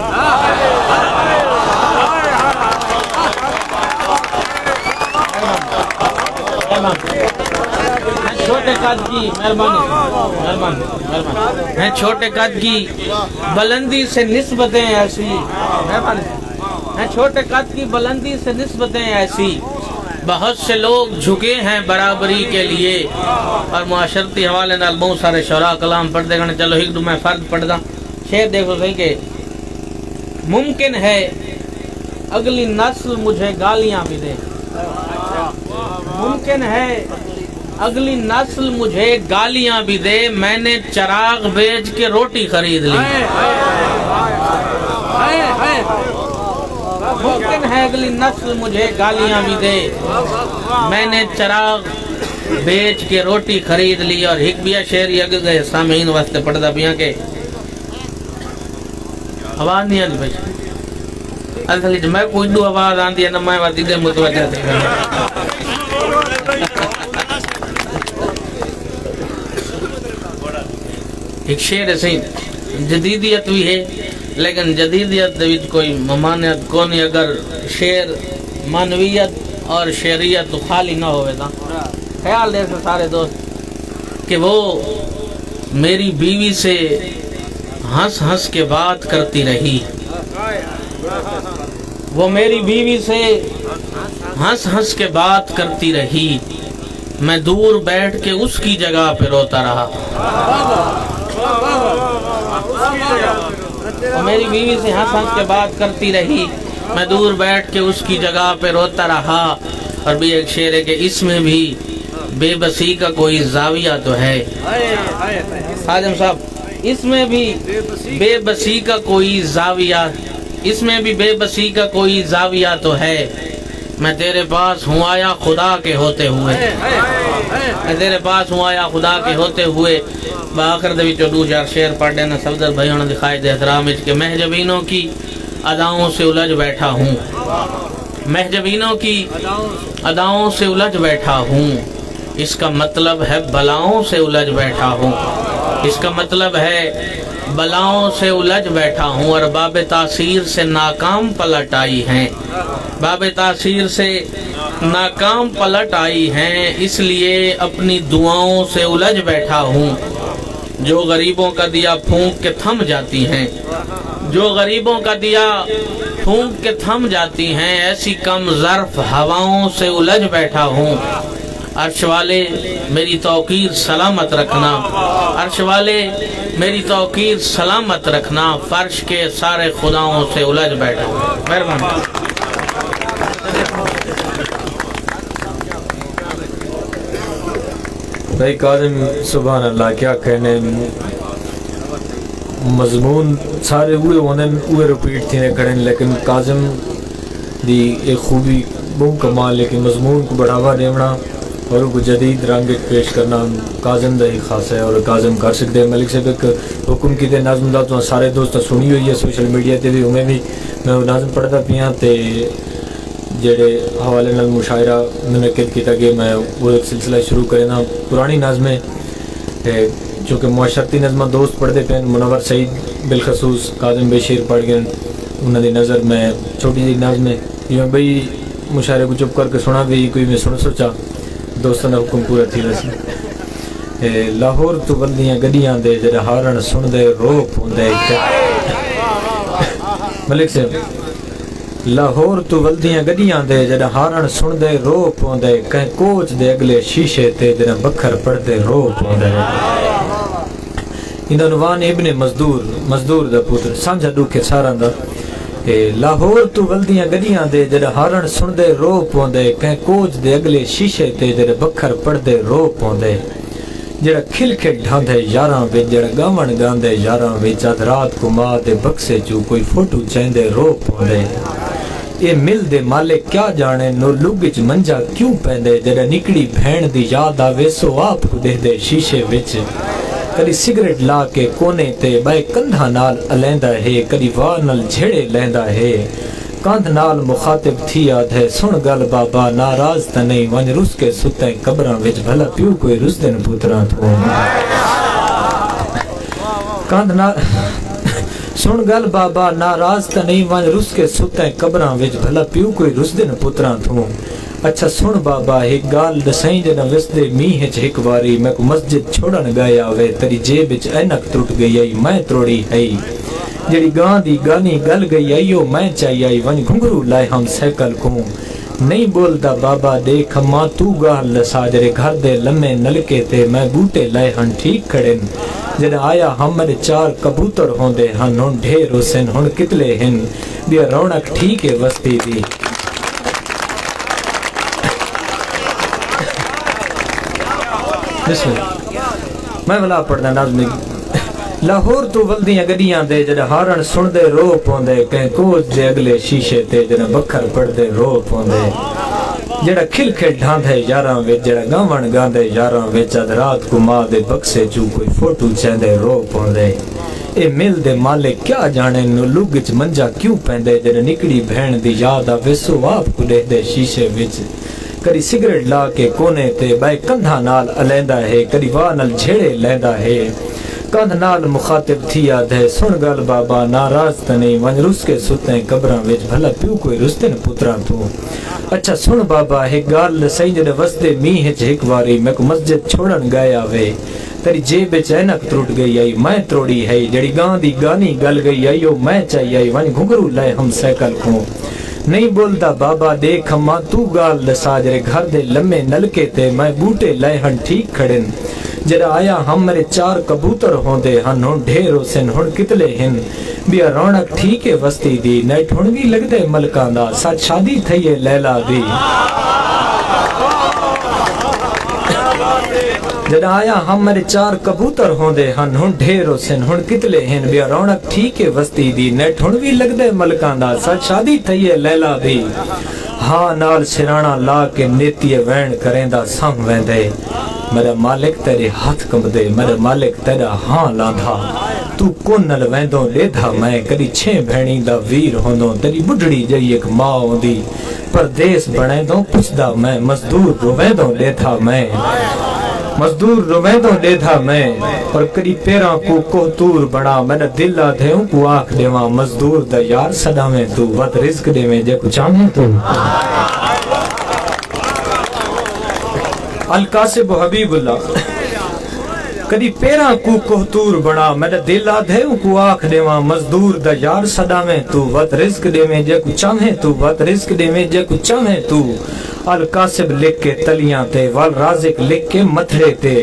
چھوٹے قد کی مہربانی ہیں چھوٹے قد کی بلندی سے نسبتیں ایسی ہیں چھوٹے قد کی بلندی سے نسبتیں ایسی بہت سے لوگ جھکے ہیں برابری کے لیے اور معاشرتی حوالے نال بہت سارے شعراء کلام پڑھ دے گا چلو ایک دو میں فرد پڑھ دا شعر دیکھو صحیح کہ ممکن ہے اگلی نسل مجھے گالیاں بھی دے ممکن ہے اگلی نسل مجھے گالیاں بھی دے میں نے چراغ بیچ کے روٹی خرید لی ممکن ہے اگلی نسل مجھے گالیاں بھی دے میں نے چراغ بیچ کے روٹی خرید لی اور حکبیہ شعری اگے سامعین واسطے پڑھدا پیاں کہ آواز نہیں آتی بھائی اصل میں کوئی دو آواز آندی ہے نہ میں واتی دے متوجہ تھے ایک شعر ہے صحیح جدیدیت بھی ہے لیکن جدیدیت وچ کوئی ممانعت کونی اگر شعر معنویت اور شعریت تو خالی نہ ہوئے تا خیال دے سے سارے دوست کہ وہ میری بیوی سے ہنس ہنس کے بات کرتی رہی وہ میری بیوی سے ہنس ہنس کے بات کرتی رہی میں دور بیٹھ کے اس کی جگہ پہ روتا رہا اور میری بیوی سے ہنس ہنس کے بات کرتی رہی، میں دور بیٹھ کے اس کی جگہ پہ روتا رہا۔ اور بھی ایک شعر ہے کہ اس میں بھی بے بسی کا کوئی زاویہ تو ہے۔ خادم صاحب، اس میں بھی بے بسی کا کوئی زاویہ، اس میں بھی بے بسی کا کوئی زاویہ تو ہے۔ میں تیرے پاس ہوں آیا خدا کے ہوتے ہوئے، میں تیرے پاس ہوں آیا خدا کے ہوتے ہوئے۔ بآخر دے وچوں دو چار شعر پڑھ دینا صفدر بھائی انہوں نے دکھائے دے احترام کہ محجبینوں کی اداؤں سے الجھ بیٹھا ہوں، محجبینوں کی اداؤں سے الجھ بیٹھا ہوں، اس کا مطلب ہے بلاؤں سے الجھ بیٹھا ہوں، اس کا مطلب ہے بلاؤں سے الجھ بیٹھا ہوں۔ اور باب تاثیر سے ناکام پلٹ آئی ہیں، باب تاثیر سے ناکام پلٹ آئی ہیں، اس لیے اپنی دعاؤں سے الجھ بیٹھا ہوں۔ جو غریبوں کا دیا پھونک کے تھم جاتی ہیں، جو غریبوں کا دیا پھونک کے تھم جاتی ہیں، ایسی کم ظرف ہواؤں سے الجھ بیٹھا ہوں۔ عرش والے میری توقیر سلامت رکھنا، عرش والے میری توقیر سلامت رکھنا، فرش کے سارے خداؤں سے الجھ بیٹھا ہوں۔ مہربانی۔ بھائی کاظم سبحان اللہ کیا کہنے، مضمون سارے ہوئے ہونے ہوئے ریپیٹ تھے کریں، لیکن کاظم دی ایک خوبی بہت کمال ہے کہ مضمون کو بڑھاوا دینا اور ان کو جدید رنگ پیش کرنا کاظم دا ہی خاص ہے، اور کاظم کر سکتے ہیں۔ ملک صاحب ایک حکم کی تے نظم دا تو سارے دوست سنی ہوئی ہے سوشل میڈیا تے بھی، ہمیں بھی میں وہ نظم پڑھتا پیا تے جڑے حوالے نال مشاعرہ منعقد کیتا کہ میں وہ ایک سلسلہ شروع کرنا پرانی نظمیں چونکہ معاشرتی نظمہ دوست پڑھتے پہ، منور سعید بالخصوص کاظم بے شیر پڑھ گئے، انہوں دی نظر میں چھوٹی جی نظمیں جی میں بھئی مشاعرے کو چپ کر کے سنا بھی کوئی میں سن سوچا دوستوں نے حکم پورا تھی رسی۔ لاہور تو بلدیاں گڈیاں دے جڑے ہارن سن دے روپ ہوندے، ملک صاحب لاہور تو ولدیاں گڈیاں دے جڑا ہارن سن دے رو پوندے، کہیں کوچ دے اگلے شیشے تے جڑا بکھر پڑ دے رو پوندے۔ اندا نوان ابن مزدور دا پتر سانجا دکھے ساراں دا، لاہور تو ولدیاں گڈیاں دے جڑا ہارن سن دے رو پوندے، کہیں کوچ دے اگلے شیشے تے جڑا بکھر پڑ دے رو پوندے۔ جڑا کھل کے ڈھاندے یاراں وچ جڑا گاون گاندے یاراں وچ اد رات کو ماں دے بکسے چوں کوئی فوٹو چیندے رو پوندے۔ اے مل دے مالک کیا جانے نو لوگچ منجا کیوں پیندے، جڑا نکڑی بھین دی یاد آوے سو آپ کو دے دے شیشے وچ۔ کدی سگریٹ لا کے کونے تے بائے کندھا نال الیندا ہے، کدی واہ نال جھیڑے لیندا ہے، کاندھ نال مخاطب تھی آدھ ہے، سن گل بابا ناراض تا نہیں، ونج رس کے ستیں قبراں وچ بھلا پیو کوئی رس دن پتراں تو۔ کاندھ نال سن گل بابا ناراض تا نہیں، ونج رس کے ستیں قبراں وچ بھلا پیو کوئی رس دن پتراں تو۔ اچھا سن بابا ایک گال دسائیں جنا وسدے میہ چ ایک واری، میں کو مسجد چھوڑن گیا وے، تیری جیب وچ اینک ٹرٹ گئی آئی میں تروڑی ہے، جڑی گاں دی گانی گل گئی آئیو میں چاہی آئی، ونج گھنگرو لائے ہم سیکل کو نہیں بولدا بابا دیکھ ماں تو گال لسا، جڑے گھر دے لمے نلکے تے میں بوٹے لائے ہن ٹھیک کھڑن، جڑا آیا ہمارے چار کبوتر ہوندے ہن، ہن ڈھیر حسین ہن کتلے ہن، بیا رونق ٹھیک ہے وستی دی۔ بسم اللہ میں بلا پڑھنا نازمی۔ لاہور تو ولدیاں گڈیاں دے جڑا ہارن سن دے رو پوندے، کہیں کوچ دے اگلے شیشے تے جڑا بکھر پڑ دے رو پوندے، جڑا کھل کے ڈھاندے یاراں وچ جڑا گاون گاندے یاراں وچ اد رات کو ماں دے بکسے چوں کوئی فوٹو چیندے رو پوندے۔ اے مل دے مالک کیا جانے نو لوگچ منجا کیوں پیندے، جڑا نکڑی بہن دی یاد آوے سو آپ کو دے دے شیشے وچ، کدی سگریٹ لا کے کونے تے بائے کندھا نال الیندا ہے، کدی واہ نال جھیڑے لیندا ہے، کندھ نال مخاطب تھی آدھ ہے، سن گل بابا ناراض تا نہیں، ونج رس کے ستیں قبراں وچ بھلا پیو کوئی رس دن پتراں تو۔ اچھا سن بابا ایک گال سائیں جڑے وسدے میہ چ ایک واری، میں کو مسجد چھوڑن گیا وے، تیری جیب وچ اینک ٹرٹ گئی آئی میں تروڑی ہے، جڑی گاں دی گانی گل گئی آئیو میں چاہی آئی، ونج گھنگرو لائے ہم سیکل کو نہیں بولدا بابا دیکھ ماں تو گال دسا، جڑے گھر دے لمے نلکے تے میں بوٹے لائے ہن ٹھیک کھڑن، جڑا آیا ہمارے چار کبوتر ہوندے ہن ہن ڈھیر حسن ہن کتلے ہن بیا رونق ٹھیک ہے وستی دی نیٹ ہن بھی لگدے ملکاں دا سچ شادی تھئی ہے لیلا دی جڑا آیا ہمارے چار کبوتر ہوندے ہن ہن ڈھیر حسن ہن کتلے ہن بیا رونق ٹھیک ہے وستی دی نیٹ ہن بھی لگدے ملکاں دا سچ شادی تھئی ہے لیلا دی ہاں نال سرانا لا کے نیتی وین کریں دا سم ویندے میرا مالک تیرے ہاتھ کمدے میرا مالک تیرا ہاں لاندھا تو کون نل ویندوں لیدھا میں کدی چھیں بھینی دا ویر ہوندوں تیری بڈڑی جئی ایک ماں ہوندی پردیس بنیندوں پچھدا میں مزدور رویندوں لیدھا میں مزدور رویندوں لیدھا میں اور کری پیراں کو کوہتور بنا میرا دل آدھیوں کو آنکھ دیواں مزدور دا یار صدامیں تو ود رزق دیویں جے کو چاہیں تو القاسب حبیب اللہ کدی پیراں کو کوہتور بنا میرا دل آدھیوں کو آنکھ دیواں مزدور دا یار صدامیں تو ود رزق دیویں جے کو چاہیں تو ود رزق دیویں جے کو چاہیں تو القاسب لکھ کے تلیاں تے والرازق لکھ کے متھڑے تے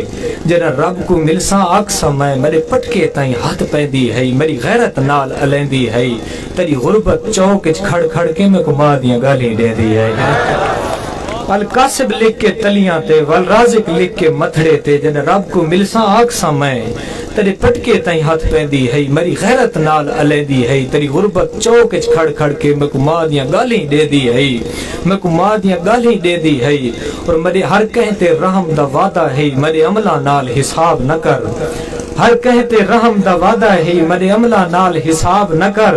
جنہ رب کو ملساں آکسا میں میرے پٹکے تائیں ہاتھ پیندی ہے میری غیرت نال علیندی ہے تیری غربت چوکچ کھڑ کھڑ کے میں کو ماں دیاں گالی دے دی ہے القاسب لکھ کے تلیاں تے والرازق لکھ کے متھڑے تے جنہ رب کو ملساں آکسا میں تیرے پٹکے تائیں ہاتھ پیندی ہے میری غیرت نال علیندی ہے تیری غربت چوکچ کھڑ کھڑ کے میں کو ماں دیاں گالی دے دی ہے میں کو ماں دیاں گالی دے دی ہے اور میرے ہر کہتے رحم دا وعدہ ہے میرے عملہ نال حساب نہ کر ہر کہتے رحم دا وعدہ ہے میرے عملہ نال حساب نہ کر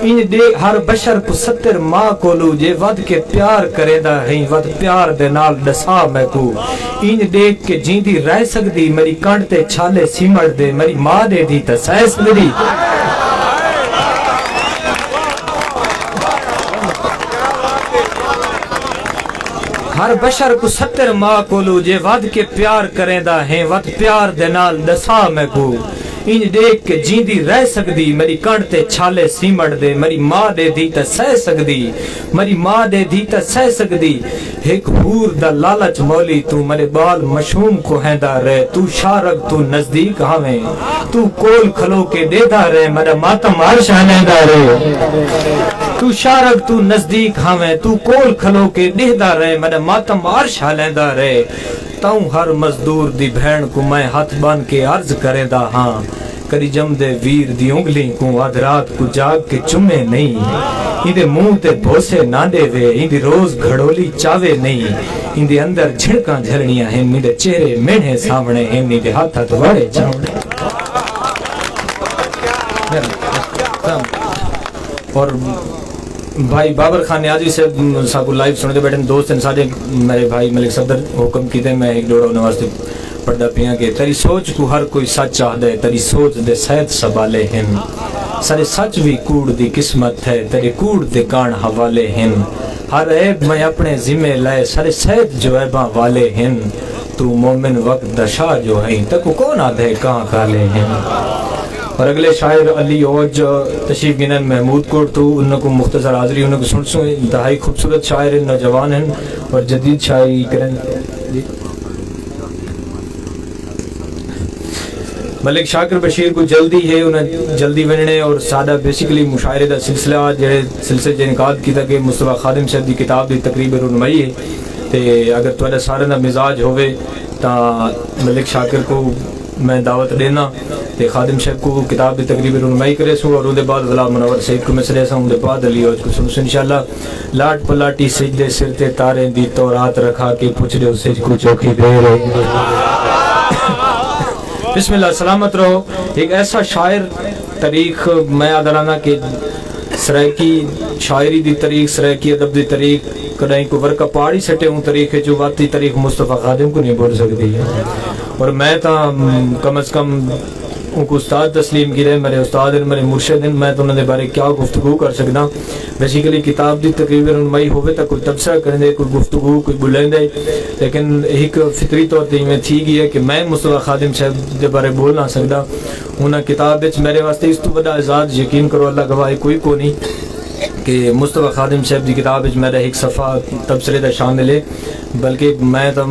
ان دے ہر بشر کو 70 ماں کولو جے ود کے پیار کرے دا ہے ود پیار دے نال دسا میں کو ان دیکھ کے جیندی رہ سکدی میری کنڈ تے چھالے سیمڑ دے میری ماں دے دی تے سیس میری ہر بشر کو 70 ماں کولو جے ود کے پیار کریں دا ہیں ود پیار دے نال دسا میں کو ان دیکھ کے جیندی رہ سکدی میری کنڈ تے چھالے سیمڑ دے میری ماں دے دی تے سہ سکدی میری ماں دے دی تے سہ سکدی ایک حور دا لالچ مولی تو میرے بال مشہوم کو ہیندا رہے تو شارک تو نزدیک ہمیں تو کول کھلو کے دیدا رہے میرا ماتم عرش ہنیدا رہے تو شارک تو نزدیک ہمیں تو کول کھلو کے دیدا رہے میرا ماتم عرش ہنیدا رہے تاؤں ہر مزدور دی بھین کو میں ہاتھ بان کے عرض کرے دا ہاں کری جم دے ویر دی انگلی کو آدھ رات کو جاگ کے چمے نہیں اندے منہ تے بھوسے نہ دے وے اندی روز گھڑولی چاوے نہیں اندے اندر جھڑکاں جھرنیاں ہیں اندے چہرے مینے سامنے ہیں اندے ہاتھ ہاتھ وڑے چاوڑے اور بھائی بابر خان نیازی سے صاحب لائیو سنتے بیٹھے دوست ہیں سارے میرے بھائی ملک صدر حکم کیتے میں ایک ڈوڑا نواستے پڑھا پیاں کہ تیری سوچ کو ہر کوئی سچ چاہ دے تیری سوچ دے سید سبالے ہیں سارے سچ بھی کوڑ دی قسمت ہے تیری کوڑ دے کان حوالے ہیں ہر عیب میں اپنے ذمہ لائے سارے سید جو عیباں والے ہیں تو مومن وقت دشا جو ہیں تکو کون آدھے کہاں کالے ہیں اور اگلے شاعر علی اوج تشریف گنن محمود کوٹ تو انہوں کو مختصر حاضری انہوں کو سن سن انتہائی خوبصورت شاعر نوجوان ہیں اور جدید شاعری کریں ملک شاکر بشیر کو جلدی ہے انہیں جلدی وننے اور سادہ بیسیکلی مشاعرے دا سلسلہ جڑے سلسلے جے انعقاد کیتا کہ مصطفیٰ خادم صاحب دی کتاب دی تقریب رونمائی ہے تے اگر تھوڑا سارے دا مزاج ہوئے تا ملک شاکر کو میں دعوت دینا تے خادم صاحب کو کتاب دی تقریب رونمائی کرے سو اور اودے بعد غلام منور سعید کو مسئلے سا اودے بعد علی اوج کو سن سو انشاءاللہ لاٹ پلاٹی سجدے سر تے تارے دی تورات رکھا کے پوچھ دے سج کو چوکی دے رہے بسم اللہ سلامت رہو ایک ایسا شاعر تاریخ میں آدھرانا کہ سرائکی شاعری دی تاریخ سرائکی ادب دی تاریخ کڑائیں کو ورکا پاڑی سٹے ہوں تاریخ ہے جو واتی تاریخ مصطفیٰ خادم کو نہیں بول سکتی ہے اور میں تا کم از کم ان کو استاد تسلیم کی رہے میرے استاد ہیں میرے مرشد ہیں میں تو انہوں نے بارے کیا گفتگو کر سکنا بیسیکلی کتاب دی تقریباً رونمائی ہوئے تا کوئی تبصرہ کریں دے کوئی گفتگو کوئی بلیں دے لیکن ایک فطری طور تے میں تھی گئی ہے کہ میں مصطفیٰ خادم صاحب دے بارے بول نہ سکتا انہاں کتاب وچ میرے واسطے اس تو بڑا اعزاز یقین کرو اللہ گواہ کوئی کو نہیں کہ مصطفیٰ خادم صاحب کی کتاب میرا ایک صفحہ تبصرے کا شامل ہے، بلکہ میں تو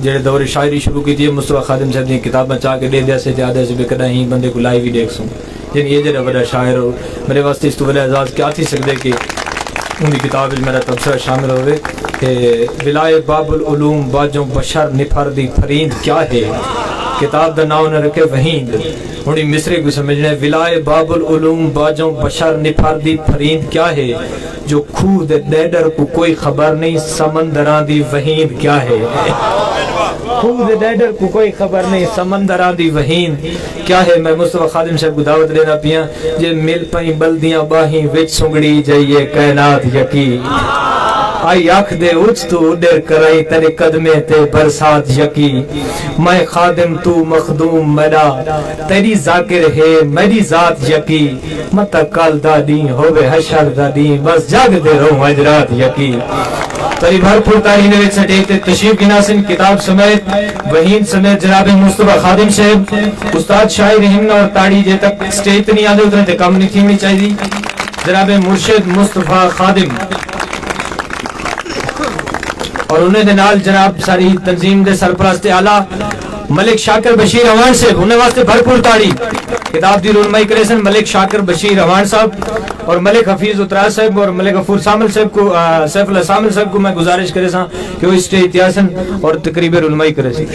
جڑے دور شاعری شروع کی تھی مصطفیٰ خادم صاحب کی کتابیں چاہ کے دے دیا سے آدھے سے بے کدا ہی بندے کو لائیو ہی دیکھ سوں، یعنی یہ جڑا بڑا شاعر ہو میرے واسطے اس تو بڑا اعزاز کیا تھی سکتے کہ ان کی کتاب میرا تبصرہ شامل ہوئے کہ ولائے باب العلوم باجوں بشر نپھر دی فریند کیا ہے، کتاب دا نام نہ رکھے وہیند، انہی مصرے کو سمجھنا ہے ولائے باب العلوم باجوں بشر نپھر دی فریند کیا ہے، جو کھو دے ڈیڈر کو کوئی خبر نہیں سمندران دی وہیند کیا ہے، کھو دے ڈیڈر کو کوئی خبر نہیں سمندران دی وہیند کیا ہے۔ میں مصطفیٰ خادم صاحب کو دعوت لینا پیاں جے مل پائیں بلدیاں باہیں وچ سنگڑی جائیے کائنات یقین، آئی آنکھ دے اچھ تو اڈر کرائی تیرے قدمے تے برسات یقی، میں خادم تو مخدوم میرا تیری ذاکر ہے میری ذات یقی، متا کال دا دین ہوئے حشر دا دین بس جاگ دے رہوں اجرات یقی۔ تری بھرپور تاریخ نے سٹیتے تشریف کی ناسن کتاب سمیت وہین سمیت جناب مصطفیٰ خادم صاحب استاد شاعر ہند اور تاڑی جے تک سٹیج نہیں آدھے اتنے تے کم نہیں تھی چاہیے جناب مرشد مصطفیٰ خادم، اور انہیں دے نال جناب ساری تنظیم دے سرپرست اعلیٰ ملک شاکر بشیر روان صاحب، انہیں واسطے بھرپور تاڑی کتاب دی رونمائی کرے سن ملک شاکر بشیر روان صاحب اور ملک حفیظ اتراز صاحب اور ملک غفور سامل صاحب کو سیف اللہ سامل صاحب کو میں گزارش کرے سا کہ وہ اسٹیج تیاسن اور تقریب رونمائی کرے سی۔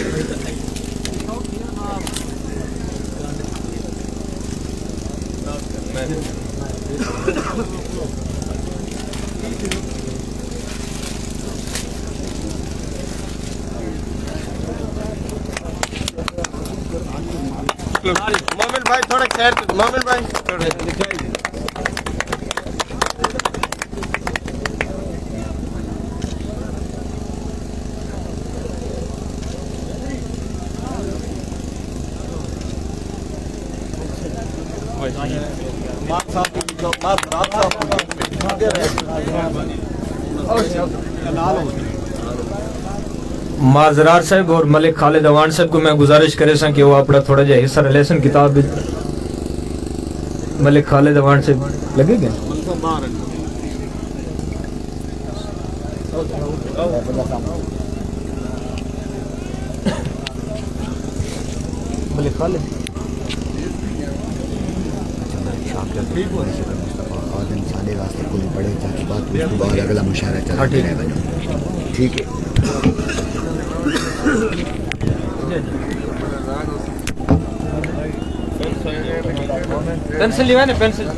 مومن بھائی تھوڑا خیر مومن بھائی معذرات صاحب اور ملک خالد اوان صاحب کو میں گزارش کرے سا کہ وہ اپنا تھوڑا جا حصہ رلے سن کتاب ملک خالد اوان صاحب لگے گئے ملک خالد اگلا مشاعرہ چلا ٹھیک ہے۔ پینسل لیوا نا پینسل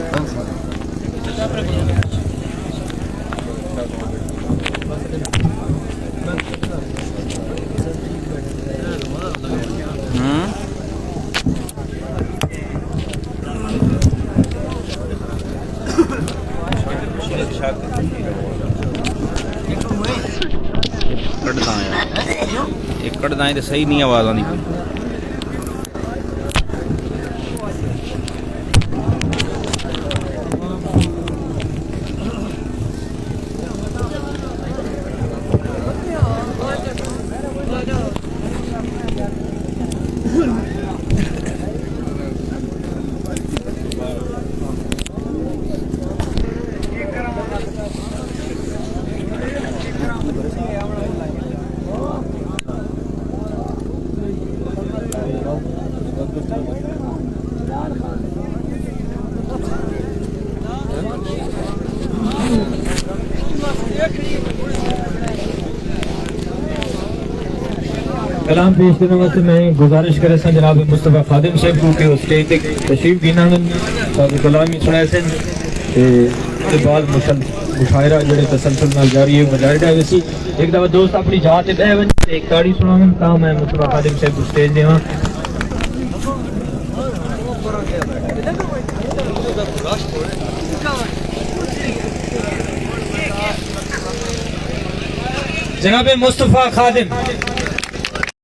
کڑ دائیں تو صحیح نہیں آواز آنی کوئی کلام پیش کرنے واسطے میں گزارش کرے سن جناب مصطفیٰ خادم صاحب کو کہ اسٹیج تک تشریف دینا اور کلامی سنائے سن کے بعد مشاعرہ جڑے تسلسل نال جاری ہے مجاہدہ ہے ویسی ایک دفعہ دوست اپنی جہاں تے بہ ون ایک تاڑی سناون تا میں مصطفیٰ خادم صاحب کو اسٹیج دیواں۔ جناب مصطفیٰ خادم